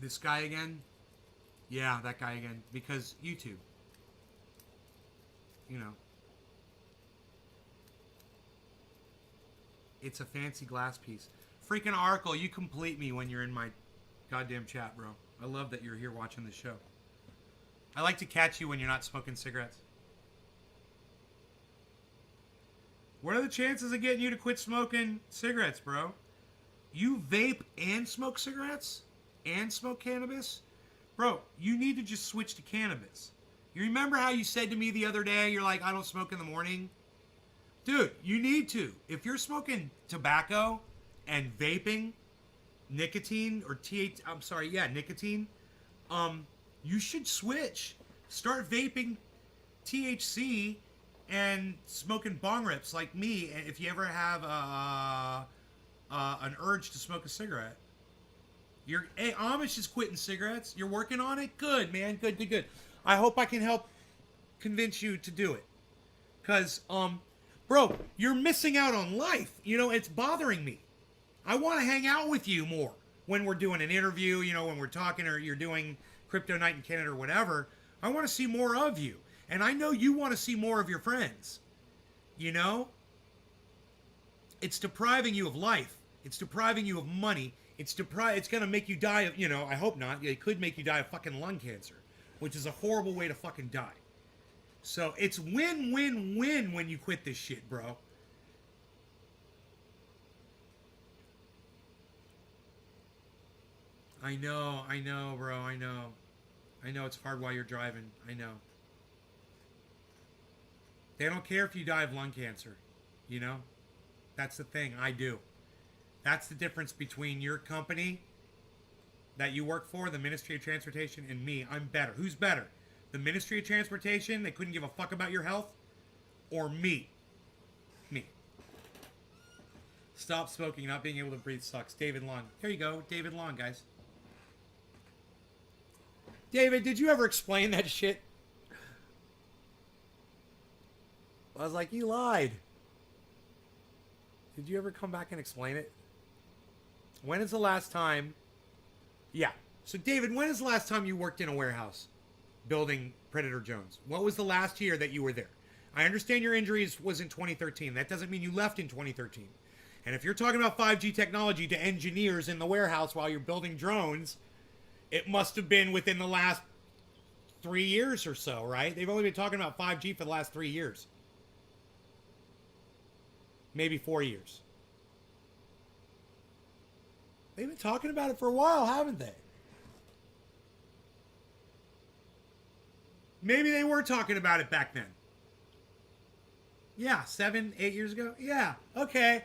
This guy again? Yeah, that guy again. Because YouTube. You know. It's a fancy glass piece. Freaking Arkle, you complete me when you're in my goddamn chat, bro. I love that you're here watching the show. I like to catch you when you're not smoking cigarettes. What are the chances of getting you to quit smoking cigarettes, bro? You vape and smoke cigarettes? And smoke cannabis? Bro, you need to just switch to cannabis. You remember how you said to me the other day, you're like, I don't smoke in the morning? Dude, you need to. If you're smoking tobacco and vaping, nicotine, or nicotine, you should switch. Start vaping THC and smoking bong rips like me if you ever have an urge to smoke a cigarette. Hey, Amish is quitting cigarettes. You're working on it? Good, man. Good. I hope I can help convince you to do it. Because, bro, you're missing out on life. You know, it's bothering me. I want to hang out with you more when we're doing an interview, you know, when we're talking or you're doing Crypto Night in Canada or whatever. I want to see more of you. And I know you want to see more of your friends. You know? It's depriving you of life. It's depriving you of money. It's going to make you die of, you know, I hope not. It could make you die of fucking lung cancer, which is a horrible way to fucking die. So it's win-win-win when you quit this shit, bro. I know, bro. I know it's hard while you're driving. I know. They don't care if you die of lung cancer, you know? That's the thing. I do. That's the difference between your company that you work for, the Ministry of Transportation, and me. I'm better. Who's better? The Ministry of Transportation, they couldn't give a fuck about your health? Or me? Me. Stop smoking. Not being able to breathe sucks. David Long. Here you go. David Long, guys. David, did you ever explain that shit? I was like, you lied. Did you ever come back and explain it? When is the last time? Yeah. So, David, when is the last time you worked in a warehouse building Predator Jones? What was the last year that you were there? I understand your injuries was in 2013. That doesn't mean you left in 2013. And if you're talking about 5G technology to engineers in the warehouse while you're building drones, it must have been within the last 3 years or so, right? They've only been talking about 5G for the last 3 years. Maybe 4 years. They've been talking about it for a while, haven't they? Maybe they were talking about it back then. Yeah, 7, 8 years ago? Yeah, okay.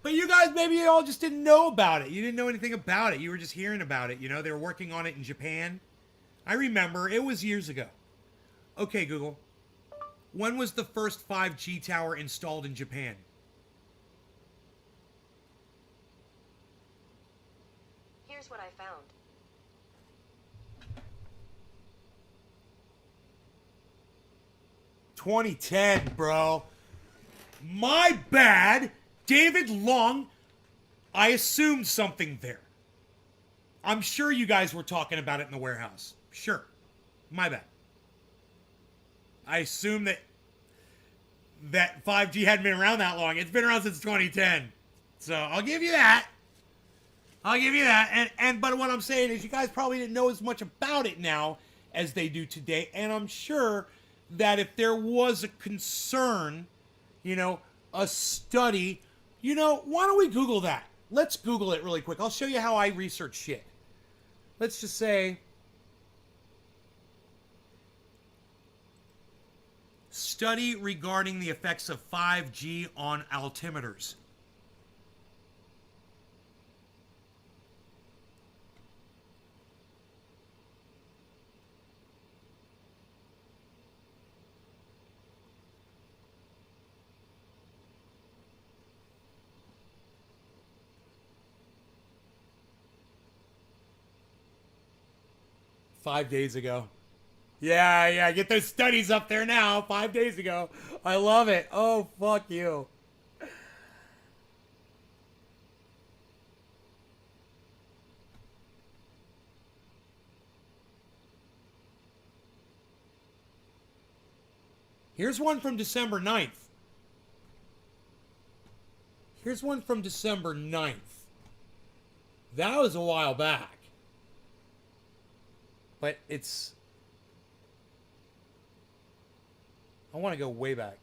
But you guys, maybe you all just didn't know about it. You didn't know anything about it. You were just hearing about it. You know, they were working on it in Japan. I remember. It was years ago. Okay, Google. When was the first 5G tower installed in Japan? Here's what I found. 2010, bro. My bad. David Long, I assumed something there. I'm sure you guys were talking about it in the warehouse. Sure. My bad. I assume that 5G hadn't been around that long. It's been around since 2010. So I'll give you that. I'll give you that. But what I'm saying is you guys probably didn't know as much about it now as they do today. And I'm sure that if there was a concern, a study, why don't we Google that? Let's Google it really quick. I'll show you how I research shit. Let's just say study regarding the effects of 5G on altimeters. Five days ago. Yeah, get those studies up there now. 5 days ago. I love it. Oh, fuck you. Here's one from December 9th. Here's one from December 9th. That was a while back. But it's... I want to go way back.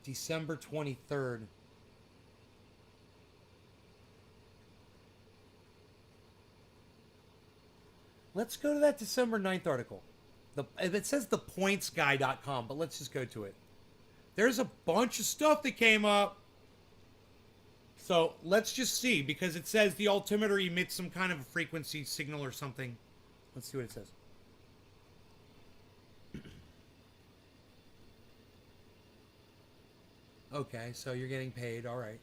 December 23rd. Let's go to that December 9th article. It says thepointsguy.com, but let's just go to it. There's a bunch of stuff that came up. So let's just see, because it says the altimeter emits some kind of a frequency signal or something. Let's see what it says. Okay, so you're getting paid, all right.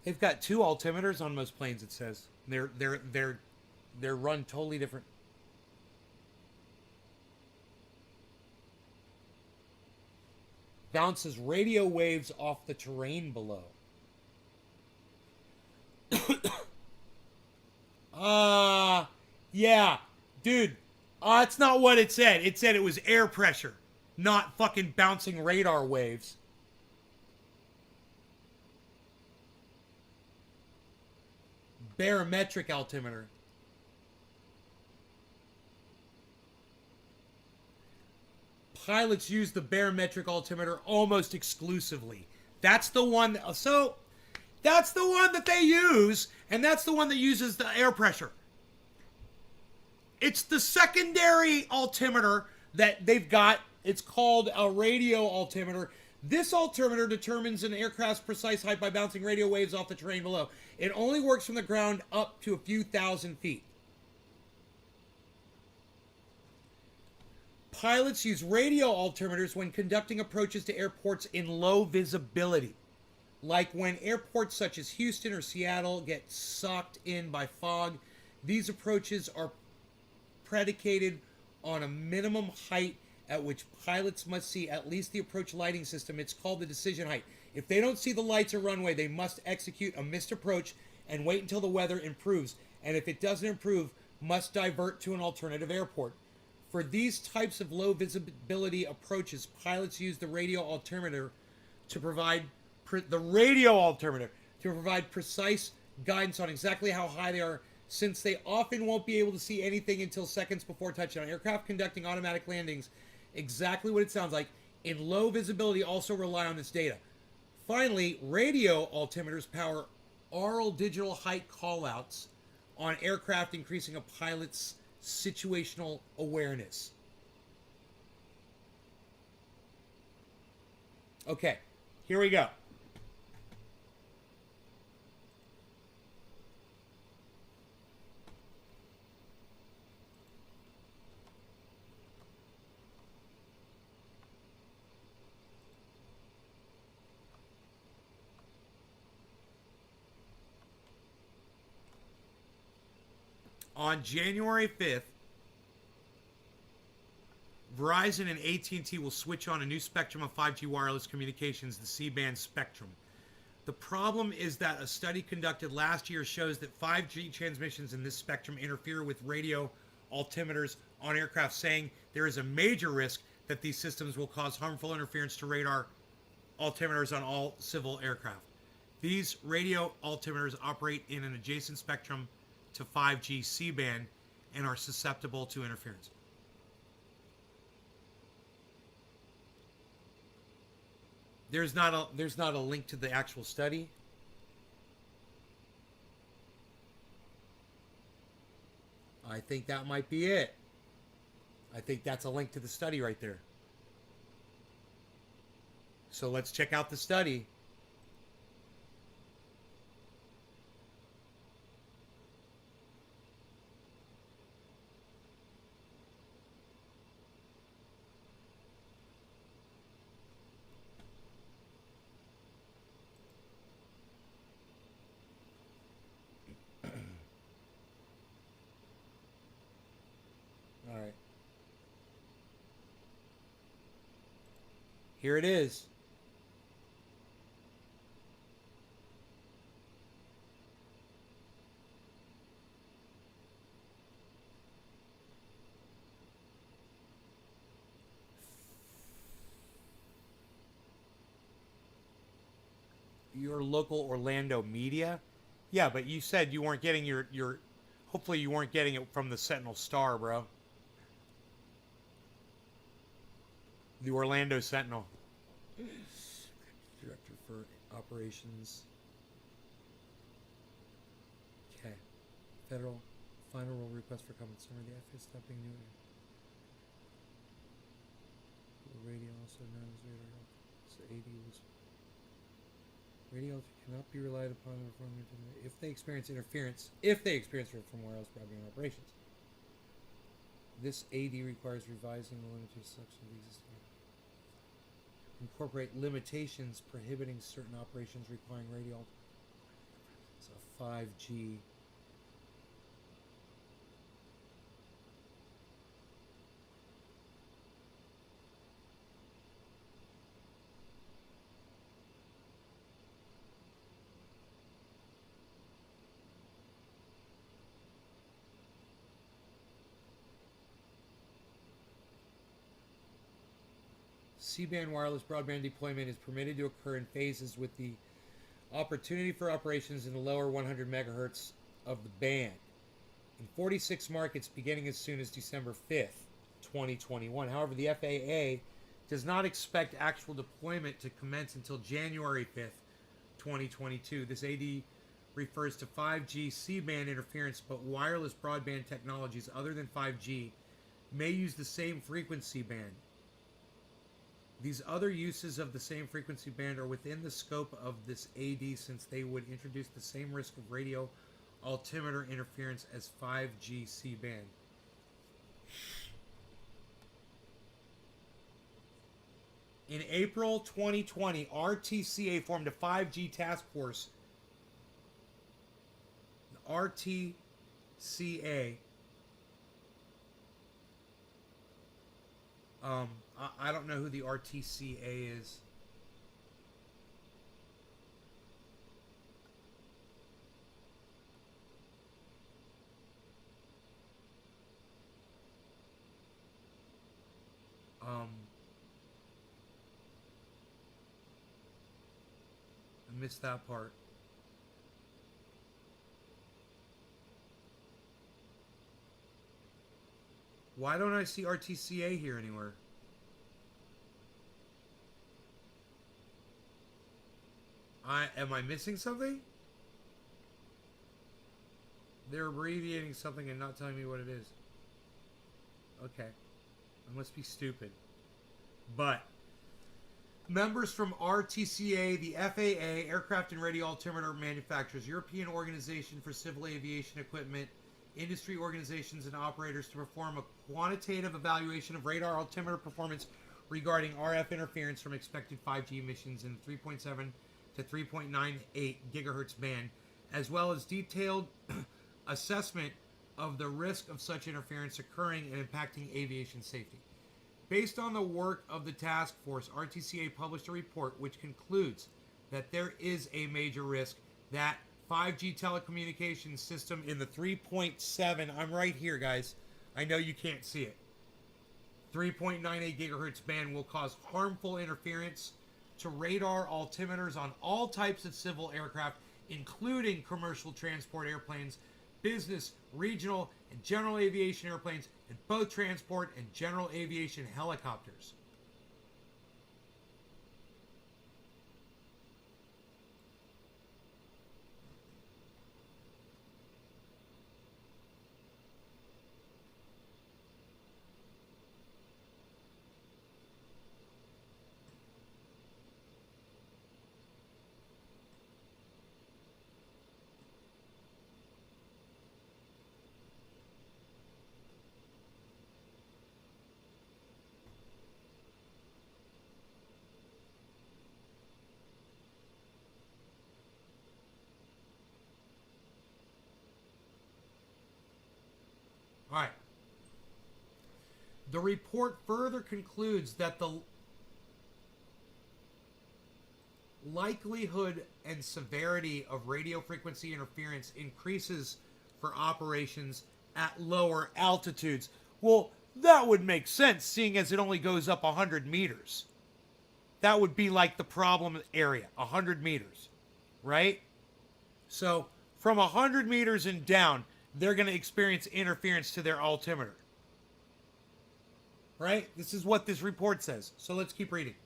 They've got two altimeters on most planes. It says they're run totally different. Bounces radio waves off the terrain below. Yeah, dude. That's not what it said. It said it was air pressure, not fucking bouncing radar waves. Barometric altimeter. Pilots use the barometric altimeter almost exclusively. That's the one. So that's the one that they use, and that's the one that uses the air pressure. It's the secondary altimeter that they've got. It's called a radio altimeter. This altimeter determines an aircraft's precise height by bouncing radio waves off the terrain below. It only works from the ground up to a few thousand feet. Pilots use radio altimeters when conducting approaches to airports in low visibility. Like when airports such as Houston or Seattle get sucked in by fog, these approaches are predicated on a minimum height at which pilots must see at least the approach lighting system. It's called the decision height. If they don't see the lights or runway, they must execute a missed approach and wait until the weather improves. And if it doesn't improve, must divert to an alternative airport. For these types of low visibility approaches, pilots use the radio altimeter to provide precise guidance on exactly how high they are, since they often won't be able to see anything until seconds before touchdown. Aircraft conducting automatic landings, exactly what it sounds like, in low visibility also rely on this data. Finally, radio altimeters power aural digital height callouts on aircraft, increasing a pilot's situational awareness. Okay, here we go. On January 5th, Verizon and AT&T will switch on a new spectrum of 5G wireless communications, the C-band spectrum. The problem is that a study conducted last year shows that 5G transmissions in this spectrum interfere with radio altimeters on aircraft, saying there is a major risk that these systems will cause harmful interference to radar altimeters on all civil aircraft. These radio altimeters operate in an adjacent spectrum to 5G C-band and are susceptible to interference. There's not a link to the actual study. I think that might be it. I think that's a link to the study right there. So let's check out the study. All right. Here it is. Your local Orlando media? Yeah, but you said you weren't getting your hopefully you weren't getting it from the Sentinel Star, bro. The Orlando Sentinel. Director for Operations. Okay. Federal final rule request for comment summary. The FAA stopping new radio, also known as radar. So AD was radio cannot be relied upon if they experience interference. If they experience it from wireless broadband operations, this AD requires revising the limited selection of the existing. Incorporate limitations prohibiting certain operations requiring radio. So 5G. C-band wireless broadband deployment is permitted to occur in phases with the opportunity for operations in the lower 100 megahertz of the band in 46 markets beginning as soon as December 5th, 2021. However, the FAA does not expect actual deployment to commence until January 5th, 2022. This AD refers to 5G C-band interference, but wireless broadband technologies other than 5G may use the same frequency band. These other uses of the same frequency band are within the scope of this AD since they would introduce the same risk of radio altimeter interference as 5G C-band. In April 2020, RTCA formed a 5G task force. The RTCA I don't know who the RTCA is. I missed that part. Why don't I see RTCA here anywhere? Am I missing something? They're abbreviating something and not telling me what it is. Okay. I must be stupid. But Members from RTCA, the FAA, Aircraft and Radio Altimeter Manufacturers, European Organization for Civil Aviation Equipment, industry organizations and operators to perform a quantitative evaluation of radar altimeter performance regarding RF interference from expected 5G emissions in 3.7 to 3.98 gigahertz band, as well as detailed assessment of the risk of such interference occurring and impacting aviation safety. Based on the work of the task force, RTCA published a report which concludes that there is a major risk that 5G telecommunications system in the 3.7, I'm right here, guys. I know you can't see it. 3.98 gigahertz band will cause harmful interference to radar altimeters on all types of civil aircraft, including commercial transport airplanes, business, regional, and general aviation airplanes, and both transport and general aviation helicopters. All right. The report further concludes that the likelihood and severity of radio frequency interference increases for operations at lower altitudes. Well, that would make sense, seeing as it only goes up 100 meters. That would be like the problem area, 100 meters, right? So from 100 meters and down, they're going to experience interference to their altimeter. Right? This is what this report says. So let's keep reading.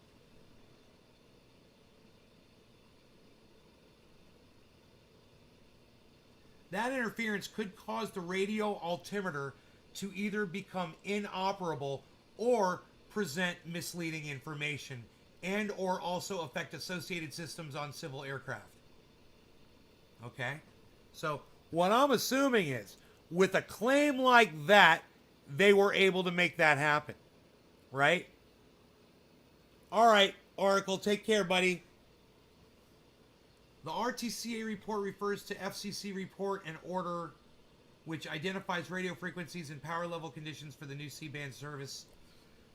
That interference could cause the radio altimeter to either become inoperable or present misleading information, and or also affect associated systems on civil aircraft. Okay? So what I'm assuming is, with a claim like that, they were able to make that happen. Right? All right, Oracle, take care, buddy. The RTCA report refers to FCC report and order which identifies radio frequencies and power level conditions for the new C-band service.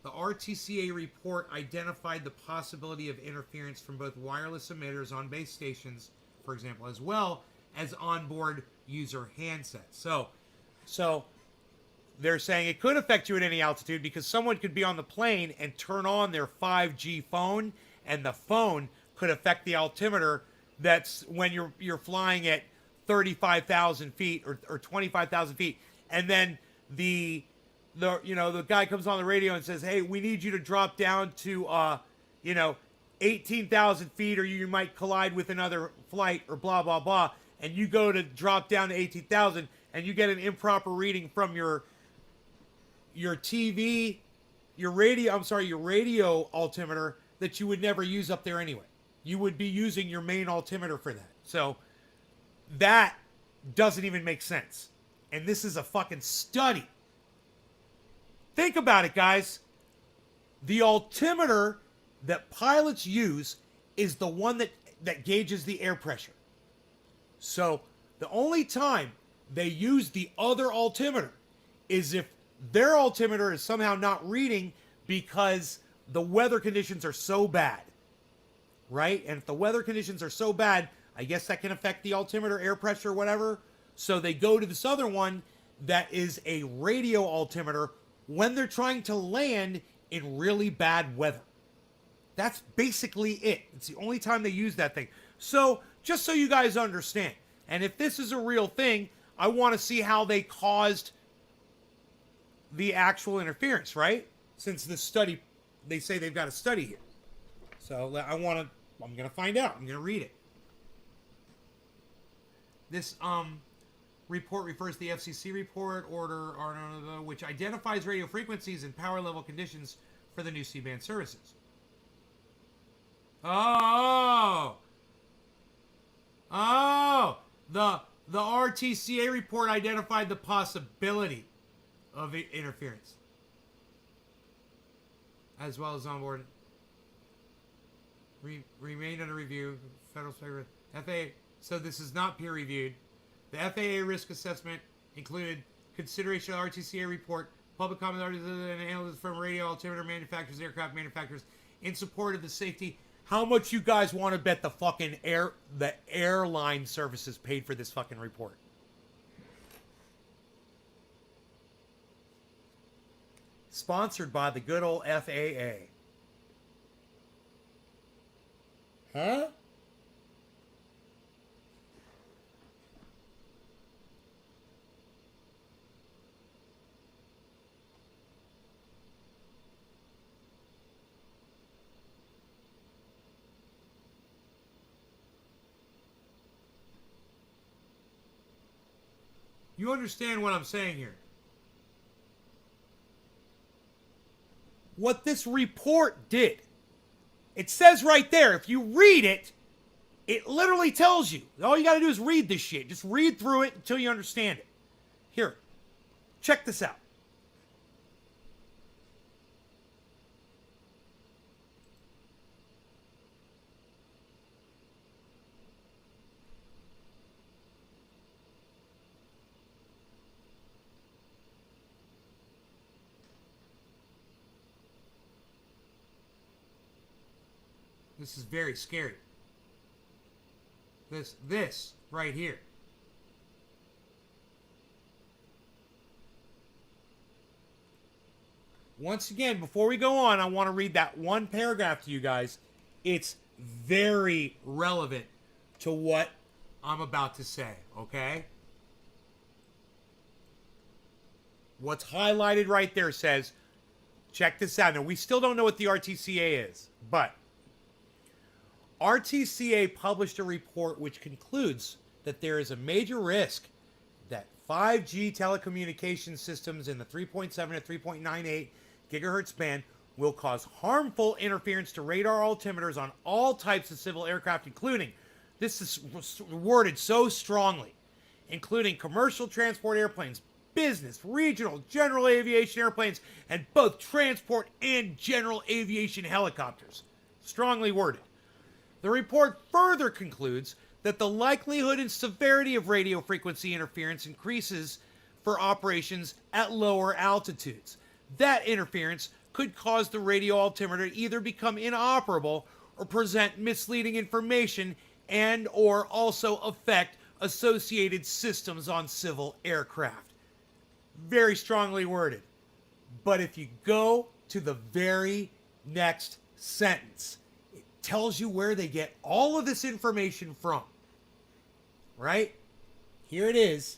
The RTCA report identified the possibility of interference from both wireless emitters on base stations, for example, as well as onboard user handsets. So they're saying it could affect you at any altitude because someone could be on the plane and turn on their 5G phone, and the phone could affect the altimeter. That's when you're flying at 35,000 feet or 25,000 feet, and then the guy comes on the radio and says, "Hey, we need you to drop down to 18,000 feet, or you might collide with another flight, or blah blah blah." And you go to drop down to 18,000, and you get an improper reading from your TV, your radio altimeter that you would never use up there anyway. You would be using your main altimeter for that. So that doesn't even make sense. And this is a fucking study. Think about it, guys. The altimeter that pilots use is the one that gauges the air pressure. So the only time they use the other altimeter is if their altimeter is somehow not reading because the weather conditions are so bad. Right? And if the weather conditions are so bad, I guess that can affect the altimeter, air pressure, whatever. So they go to this other one that is a radio altimeter when they're trying to land in really bad weather. That's basically it. It's the only time they use that thing. So just so you guys understand, and if this is a real thing, I want to see how they caused the actual interference, right? Since this study, they say they've got a study here. So I'm going to find out. I'm going to read it. This report refers to the FCC report order, which identifies radio frequencies and power level conditions for the new C-band services. Oh. Oh. The RTCA report identified the possibility of interference, as well as onboard. Remained under review. Federal FAA. So this is not peer reviewed. The FAA risk assessment included consideration of the RTCA report, public comment and analysts from radio altimeter manufacturers, aircraft manufacturers, in support of the safety. How much you guys want to bet the fucking airline services paid for this fucking report? Sponsored by the good old FAA. Huh? You understand what I'm saying here? What this report did, it says right there, if you read it, it literally tells you. All you got to do is read this shit. Just read through it until you understand it. Here, check this out. This is very scary. This right here. Once again, before we go on, I want to read that one paragraph to you guys. It's very relevant to what I'm about to say, okay? What's highlighted right there says, check this out. Now, we still don't know what the RTCA is, but RTCA published a report which concludes that there is a major risk that 5G telecommunication systems in the 3.7 to 3.98 gigahertz band will cause harmful interference to radar altimeters on all types of civil aircraft, including, this is worded so strongly, including commercial transport airplanes, business, regional, general aviation airplanes, and both transport and general aviation helicopters. Strongly worded. The report further concludes that the likelihood and severity of radio frequency interference increases for operations at lower altitudes. That interference could cause the radio altimeter to either become inoperable or present misleading information and or also affect associated systems on civil aircraft. Very strongly worded. But if you go to the very next sentence, it tells you where they get all of this information from. Right? Here it is.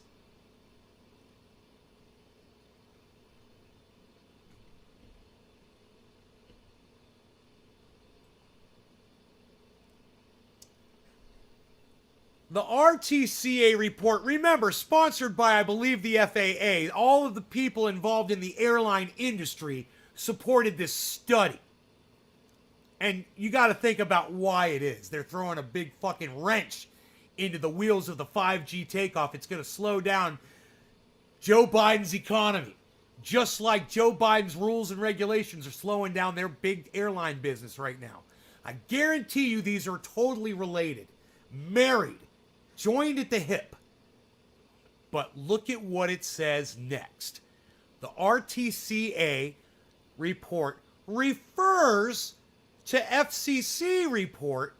The RTCA report, remember, sponsored by, I believe, the FAA. All of the people involved in the airline industry supported this study. And you got to think about why it is. They're throwing a big fucking wrench into the wheels of the 5G takeoff. It's going to slow down Joe Biden's economy. Just like Joe Biden's rules and regulations are slowing down their big airline business right now. I guarantee you these are totally related. Married. Joined at the hip. But look at what it says next. The RTCA report refers to FCC report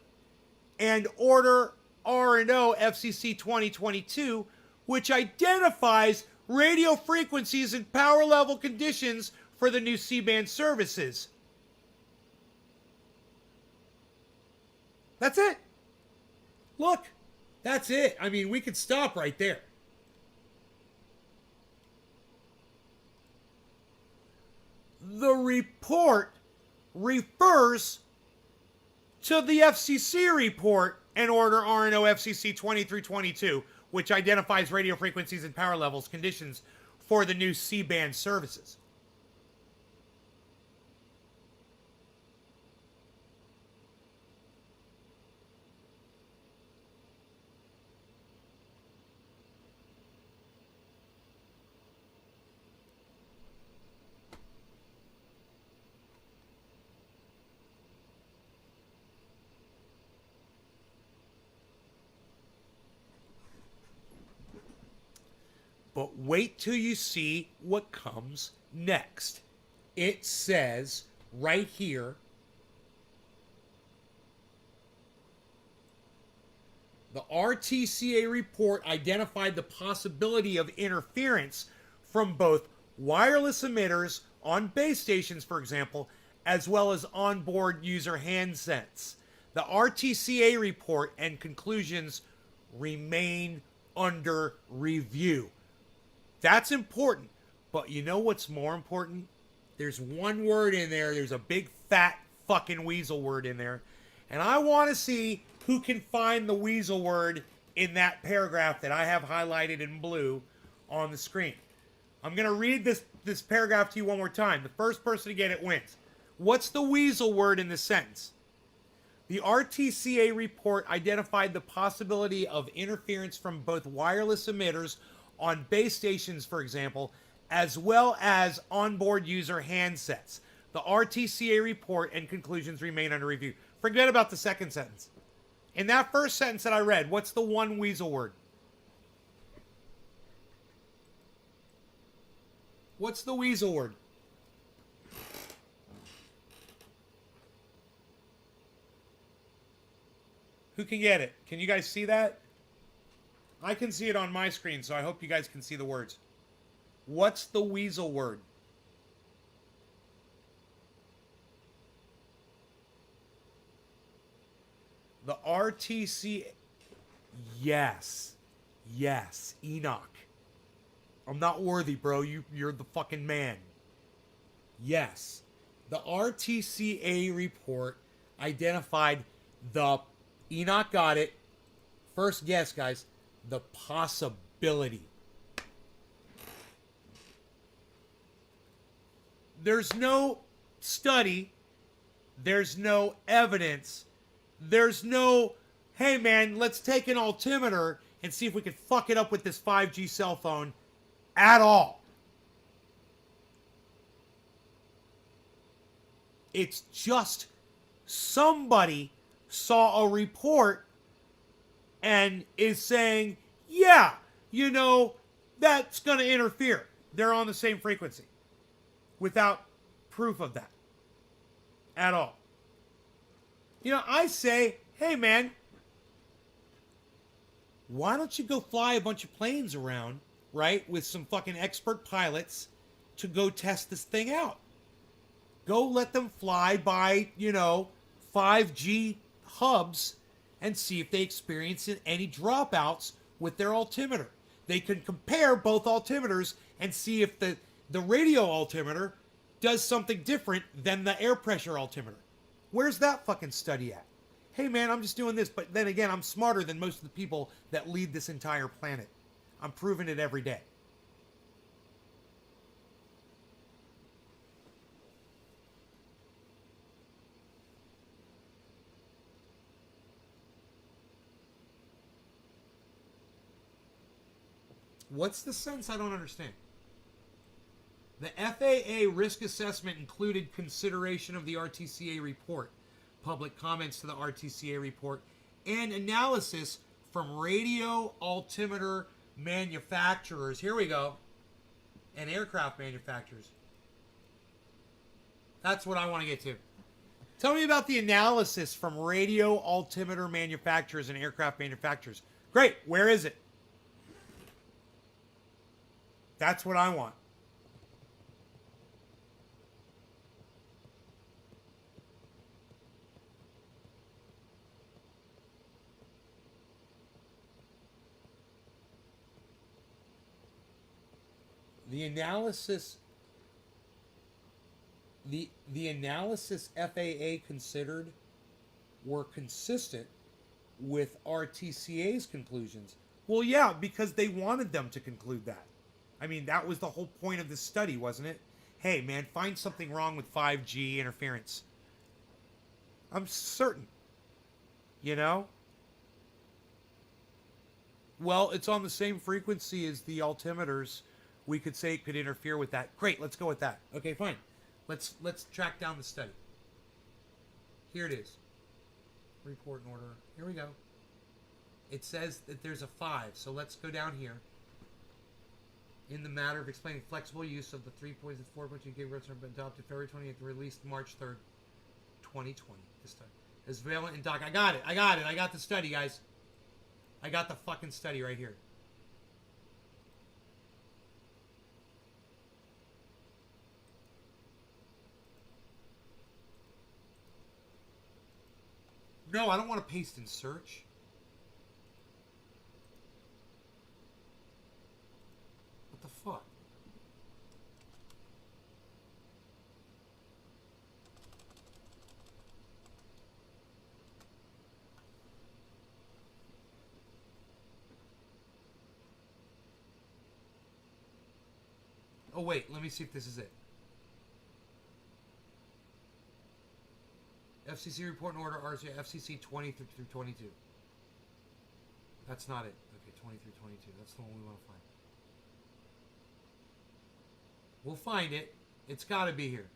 and Order R&O FCC 2022, which identifies radio frequencies and power level conditions for the new C-band services. That's it. Look, that's it. I mean, we could stop right there. The report refers to the FCC report and Order R&O FCC 2322, which identifies radio frequencies and power levels conditions for the new C-band services. But wait till you see what comes next. It says right here, the RTCA report identified the possibility of interference from both wireless emitters on base stations, for example, as well as onboard user handsets. The RTCA report and conclusions remain under review. That's important. But you know what's more important? There's one word in there. There's a big fat fucking weasel word in there. And I want to see who can find the weasel word in that paragraph that I have highlighted in blue on the screen. I'm going to read this paragraph to you one more time. The first person to get it wins. What's the weasel word in this sentence? The RTCA report identified the possibility of interference from both wireless emitters on base stations, for example, as well as onboard user handsets. The RTCA report and conclusions remain under review. Forget about the second sentence. In that first sentence that I read, what's the one weasel word? What's the weasel word? Who can get it? Can you guys see that? I can see it on my screen, so I hope you guys can see the words. What's the weasel word? The RTC. Yes. Yes. Enoch. I'm not worthy, bro. You're the fucking man. Yes. The RTCA report identified the... Enoch got it. First guess, guys. The possibility. There's no study. There's no evidence. There's no, hey man, let's take an altimeter and see if we can fuck it up with this 5G cell phone at all. It's just somebody saw a report and is saying, yeah, you know, that's going to interfere. They're on the same frequency without proof of that at all. You know, I say, hey man, why don't you go fly a bunch of planes around, right, with some fucking expert pilots to go test this thing out? Go let them fly by, 5G hubs and see if they experience any dropouts with their altimeter. They can compare both altimeters and see if the radio altimeter does something different than the air pressure altimeter. Where's that fucking study at? Hey man, I'm just doing this, but then again, I'm smarter than most of the people that lead this entire planet. I'm proving it every day. What's the sense? I don't understand. The FAA risk assessment included consideration of the RTCA report, public comments to the RTCA report, and analysis from radio altimeter manufacturers. Here we go. And aircraft manufacturers. That's what I want to get to. Tell me about the analysis from radio altimeter manufacturers and aircraft manufacturers. Great. Where is it? That's what I want. The analysis FAA considered were consistent with RTCA's conclusions. Well, yeah, because they wanted them to conclude that. I mean, that was the whole point of this study, wasn't it? Hey, man, find something wrong with 5G interference. I'm certain. You know? Well, it's on the same frequency as the altimeters. We could say it could interfere with that. Great, let's go with that. Okay, fine. Let's track down the study. Here it is. Report and order. Here we go. It says that there's a 5, so let's go down here. in the matter of explaining flexible use of the 3.4.2 gigahertz have been adopted February 28th, released March 3rd, 2020. This time. As valent in doc. I got it. I got the study, guys. I got the fucking study right here. No, I don't want to paste in search. What the fuck? Oh wait, let me see if this is it. FCC report and order RCA FCC 20 through 22. That's not it. Okay, 20 through 22. That's the one we want to find. We'll find it. It's got to be here.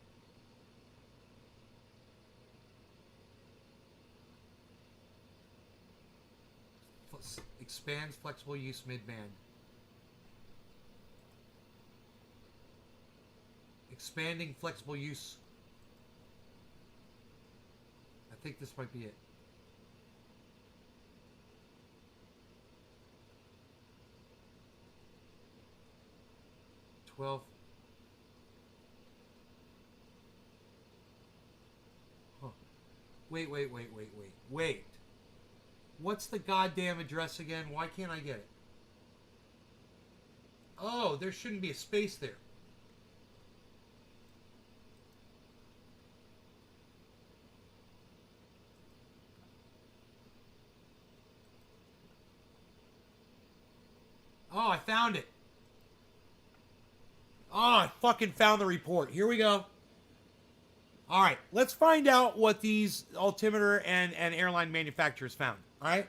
Expands flexible use mid-band. Expanding flexible use. I think this might be it. Huh. Wait. What's the goddamn address again? Why can't I get it? Oh, there shouldn't be a space there. Oh, I found it. Oh, I fucking found the report. Here we go. All right, let's find out what these altimeter and airline manufacturers found. All right.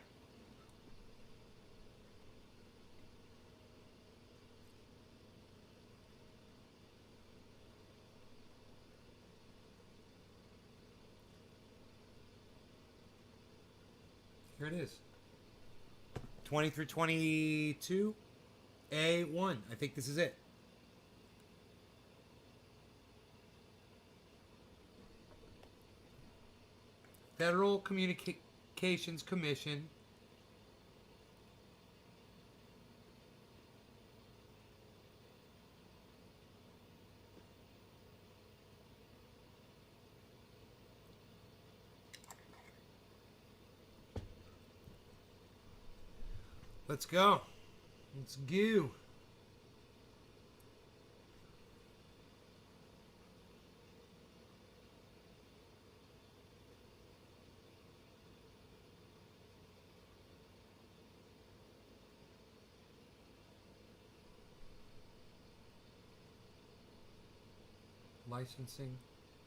Here it is. 20 through 22. A1. I think this is it. Federal Communications Commission. Let's go. Let's go. Licensing.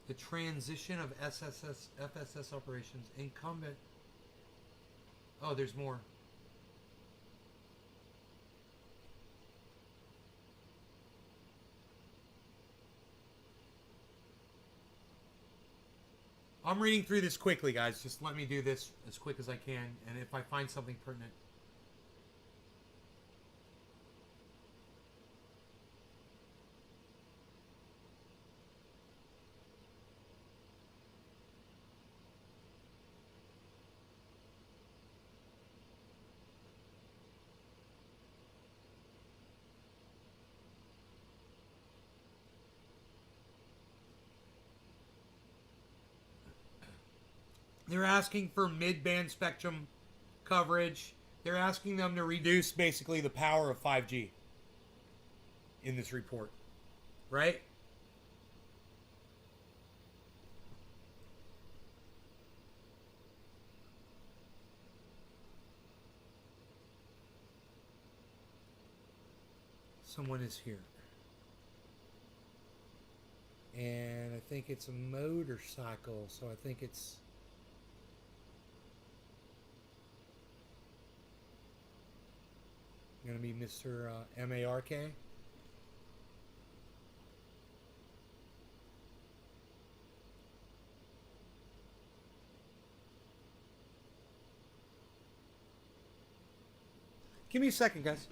The transition of FSS operations. Incumbent. Oh, there's more. I'm reading through this quickly, guys. Just let me do this as quick as I can, and if I find something pertinent. They're asking for mid-band spectrum coverage. They're asking them to reduce basically the power of 5G in this report, right? Someone is here. And I think it's a motorcycle, so I think it's... going to be Mr. M-A-R-K. Give me a second, guys.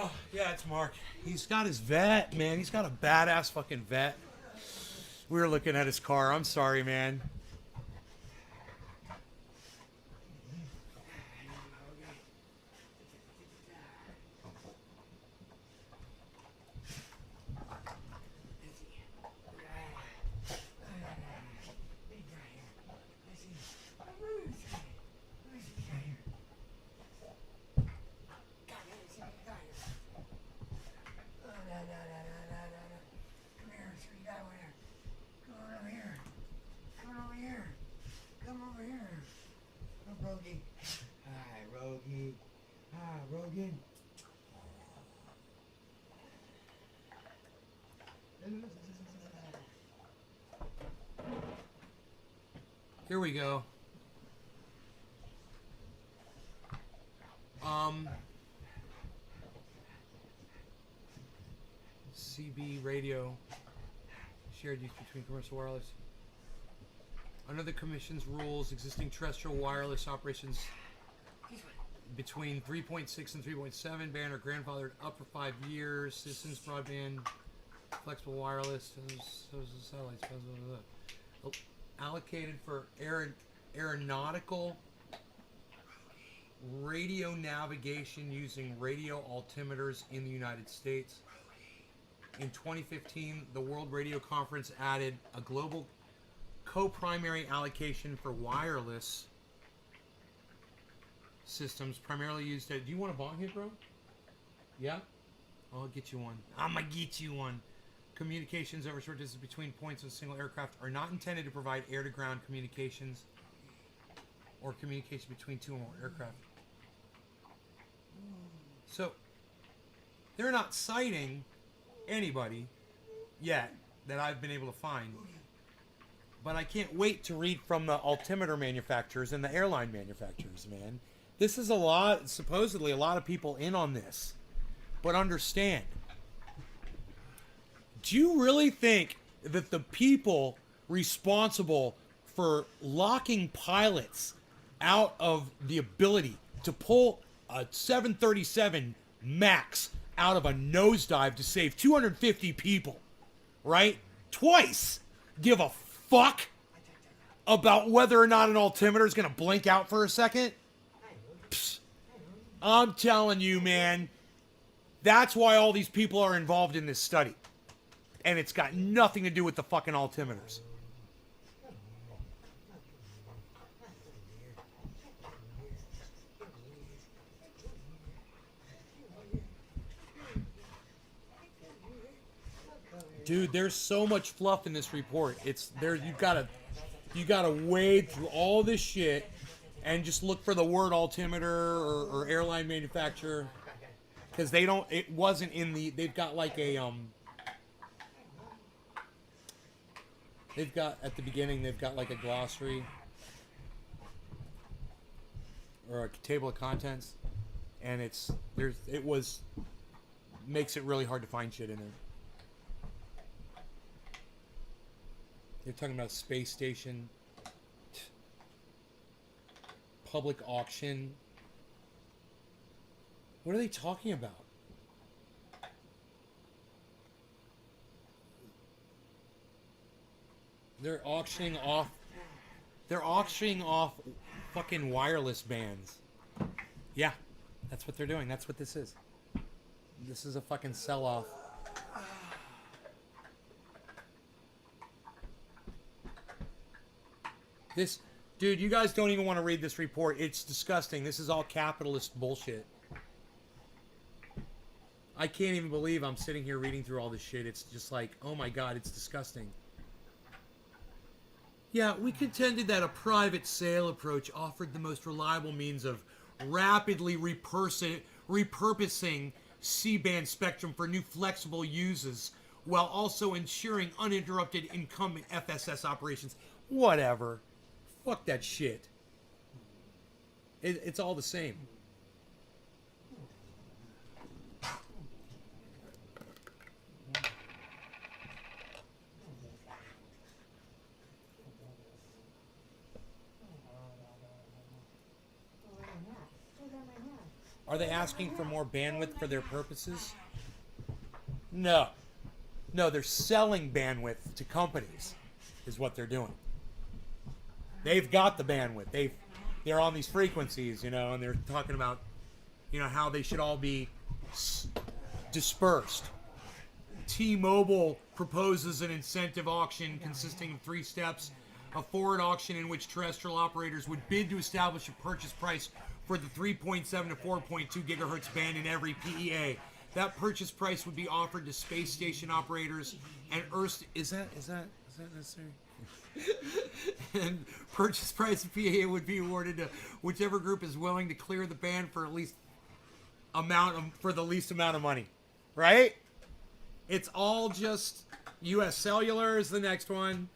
Oh, yeah, it's Mark. He's got his vet, man. He's got a badass fucking vet. We were looking at his car. I'm sorry, man. Here we go. CB radio shared use between commercial wireless. Under the Commission's rules, existing terrestrial wireless operations between 3.6 and 3.7 band are grandfathered up for 5 years. Citizens broadband, flexible wireless, satellites, allocated for aeronautical radio navigation using radio altimeters in the United States. In 2015, the World Radio Conference added a global co-primary allocation for wireless systems primarily used at... Do you want a bong hit, bro? Yeah? I'll get you one. I'm gonna get you one. Communications over short distance between points of a single aircraft are not intended to provide air-to-ground communications or communication between two or more aircraft. So, they're not citing anybody yet that I've been able to find. But I can't wait to read from the altimeter manufacturers and the airline manufacturers, man. This is a lot, supposedly a lot of people in on this. But understand, do you really think that the people responsible for locking pilots out of the ability to pull a 737 MAX out of a nosedive to save 250 people, right? Twice give a fuck about whether or not an altimeter is going to blink out for a second? Psst. I'm telling you, man, that's why all these people are involved in this study. And it's got nothing to do with the fucking altimeters. Dude, there's so much fluff in this report. It's there. You gotta wade through all this shit and just look for the word altimeter or airline manufacturer, because they don't. It wasn't in the. They've got like a They've got at the beginning. They've got like a glossary or a table of contents, and makes it really hard to find shit in there. They're talking about space station, public auction. What are they talking about? They're auctioning off fucking wireless bands. Yeah, that's what they're doing. That's what this is. This is a fucking sell-off. This, dude, you guys don't even want to read this report. It's disgusting. This is all capitalist bullshit. I can't even believe I'm sitting here reading through all this shit. It's just like, oh my god, it's disgusting. Yeah, we contended that a private sale approach offered the most reliable means of rapidly repurposing C-band spectrum for new flexible uses while also ensuring uninterrupted incumbent FSS operations. Whatever. Fuck that shit. It's all the same. Are they asking for more bandwidth for their purposes? No. No, they're selling bandwidth to companies, is what they're doing. They've got the bandwidth. They're on these frequencies, you know, and they're talking about, you know, how they should all be dispersed. T-Mobile proposes an incentive auction consisting of 3 steps. A forward auction in which terrestrial operators would bid to establish a purchase price for the 3.7 to 4.2 gigahertz band in every PEA. That purchase price would be offered to space station operators and Earth. Is that necessary? And purchase price of PEA would be awarded to whichever group is willing to clear the band for the least amount of money, right? It's all just U.S. Cellular is the next one.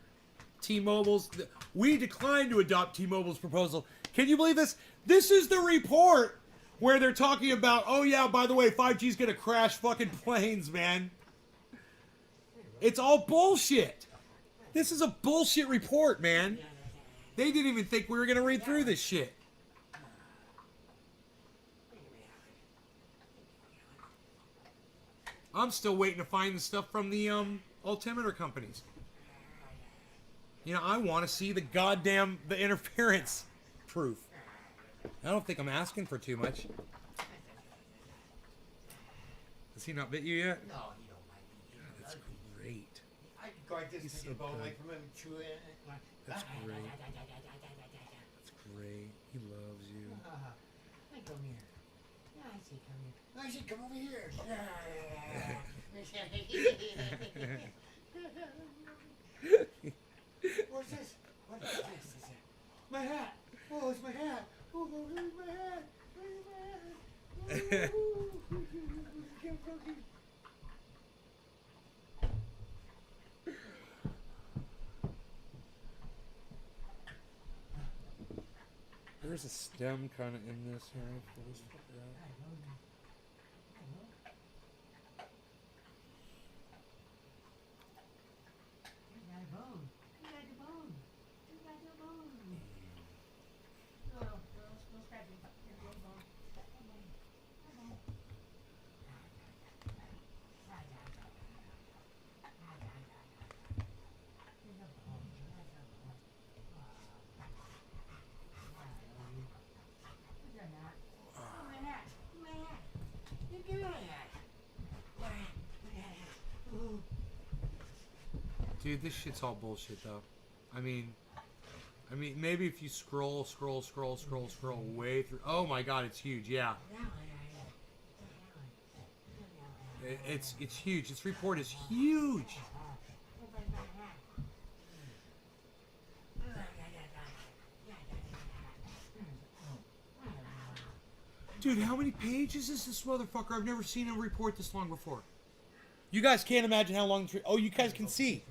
T-Mobile's. We declined to adopt T-Mobile's proposal. Can you believe this? This is the report where they're talking about, oh yeah, by the way, 5G's gonna crash fucking planes, man. It's all bullshit. This is a bullshit report, man. They didn't even think we were gonna read through this shit. I'm still waiting to find the stuff from the altimeter companies. You know, I want to see the interference proof. I don't think I'm asking for too much. Has he not bit you yet? No, he don't like me. God, that's great. I go like this, He's take so a bone good. away from him, chew it. That's great. That's great. He loves you. Hey, come here. Yeah, I say come here. I say come over here. What's this? What is this? My hat. Oh, it's my hat. Oh, where's my hat? Where's my hat? There's a stem kind of in this here. Pull this fucker out. Dude, this shit's all bullshit, though. I mean, maybe if you scroll way through. Oh my God, it's huge. Yeah, it's huge. This report is huge. Dude, how many pages is this motherfucker? I've never seen a report this long before. You guys can't imagine how long this. Oh, you guys can see.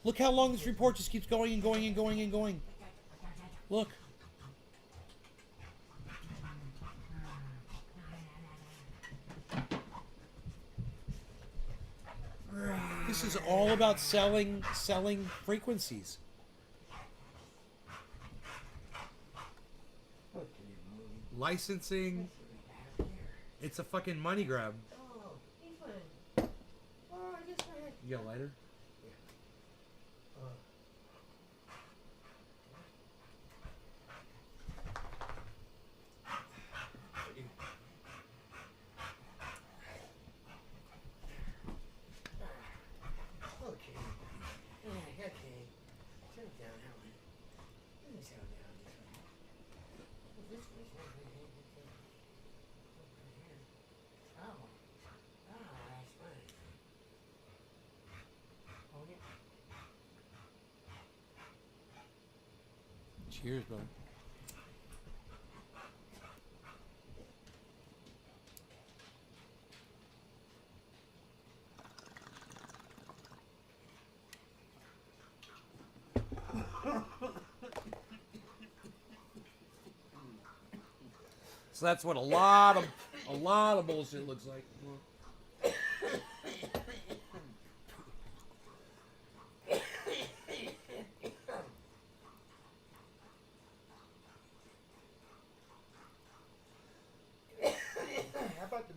Look how long this report just keeps going and going and going and going. Look. This is all about selling frequencies. Licensing. It's a fucking money grab. You got a lighter? Cheers, brother. So that's what a lot of bullshit looks like.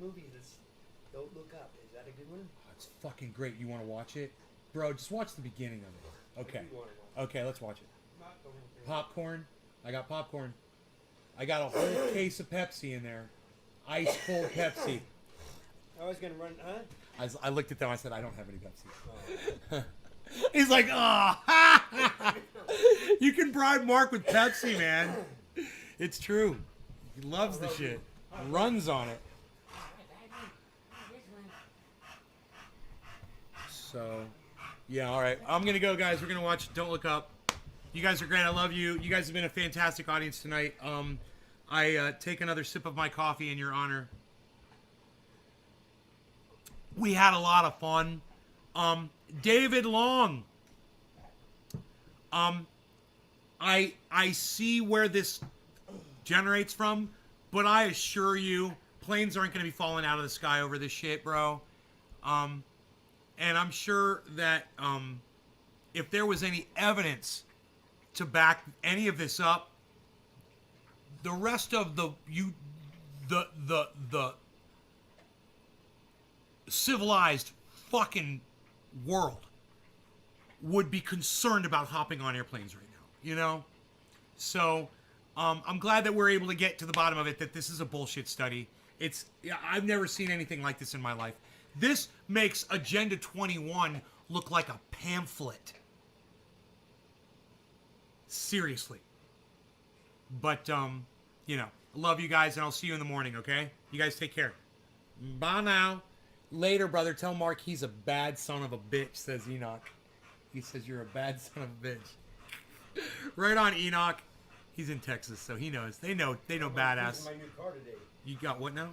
movie that's Don't Look Up. Is that a good one? Oh, it's fucking great. You want to watch it? Bro, just watch the beginning of it. Okay. What do you wanna watch? Okay, let's watch it. Not the whole thing. Popcorn. I got popcorn. I got a whole case of Pepsi in there. Ice cold Pepsi. I was gonna run, huh? I looked at them. I said, I don't have any Pepsi. Oh. He's like, oh, you can bribe Mark with Pepsi, man. It's true. He loves the shit. Runs on it. So, yeah, all right. I'm going to go, guys. We're going to watch Don't Look Up. You guys are great. I love you. You guys have been a fantastic audience tonight. I take another sip of my coffee in your honor. We had a lot of fun. David Long. I see where this generates from, but I assure you, planes aren't going to be falling out of the sky over this shit, bro. And I'm sure that if there was any evidence to back any of this up, the rest of the civilized fucking world would be concerned about hopping on airplanes right now, you know? So I'm glad that we're able to get to the bottom of it, that this is a bullshit study. I've never seen anything like this in my life. This makes Agenda 21 look like a pamphlet. Seriously. But, you know, I love you guys, and I'll see you in the morning, okay? You guys take care. Bye now. Later, brother. Tell Mark he's a bad son of a bitch, says Enoch. He says you're a bad son of a bitch. Right on, Enoch. He's in Texas, so he knows. They know badass. My new car today. You got what now? I'm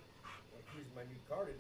using my new car today.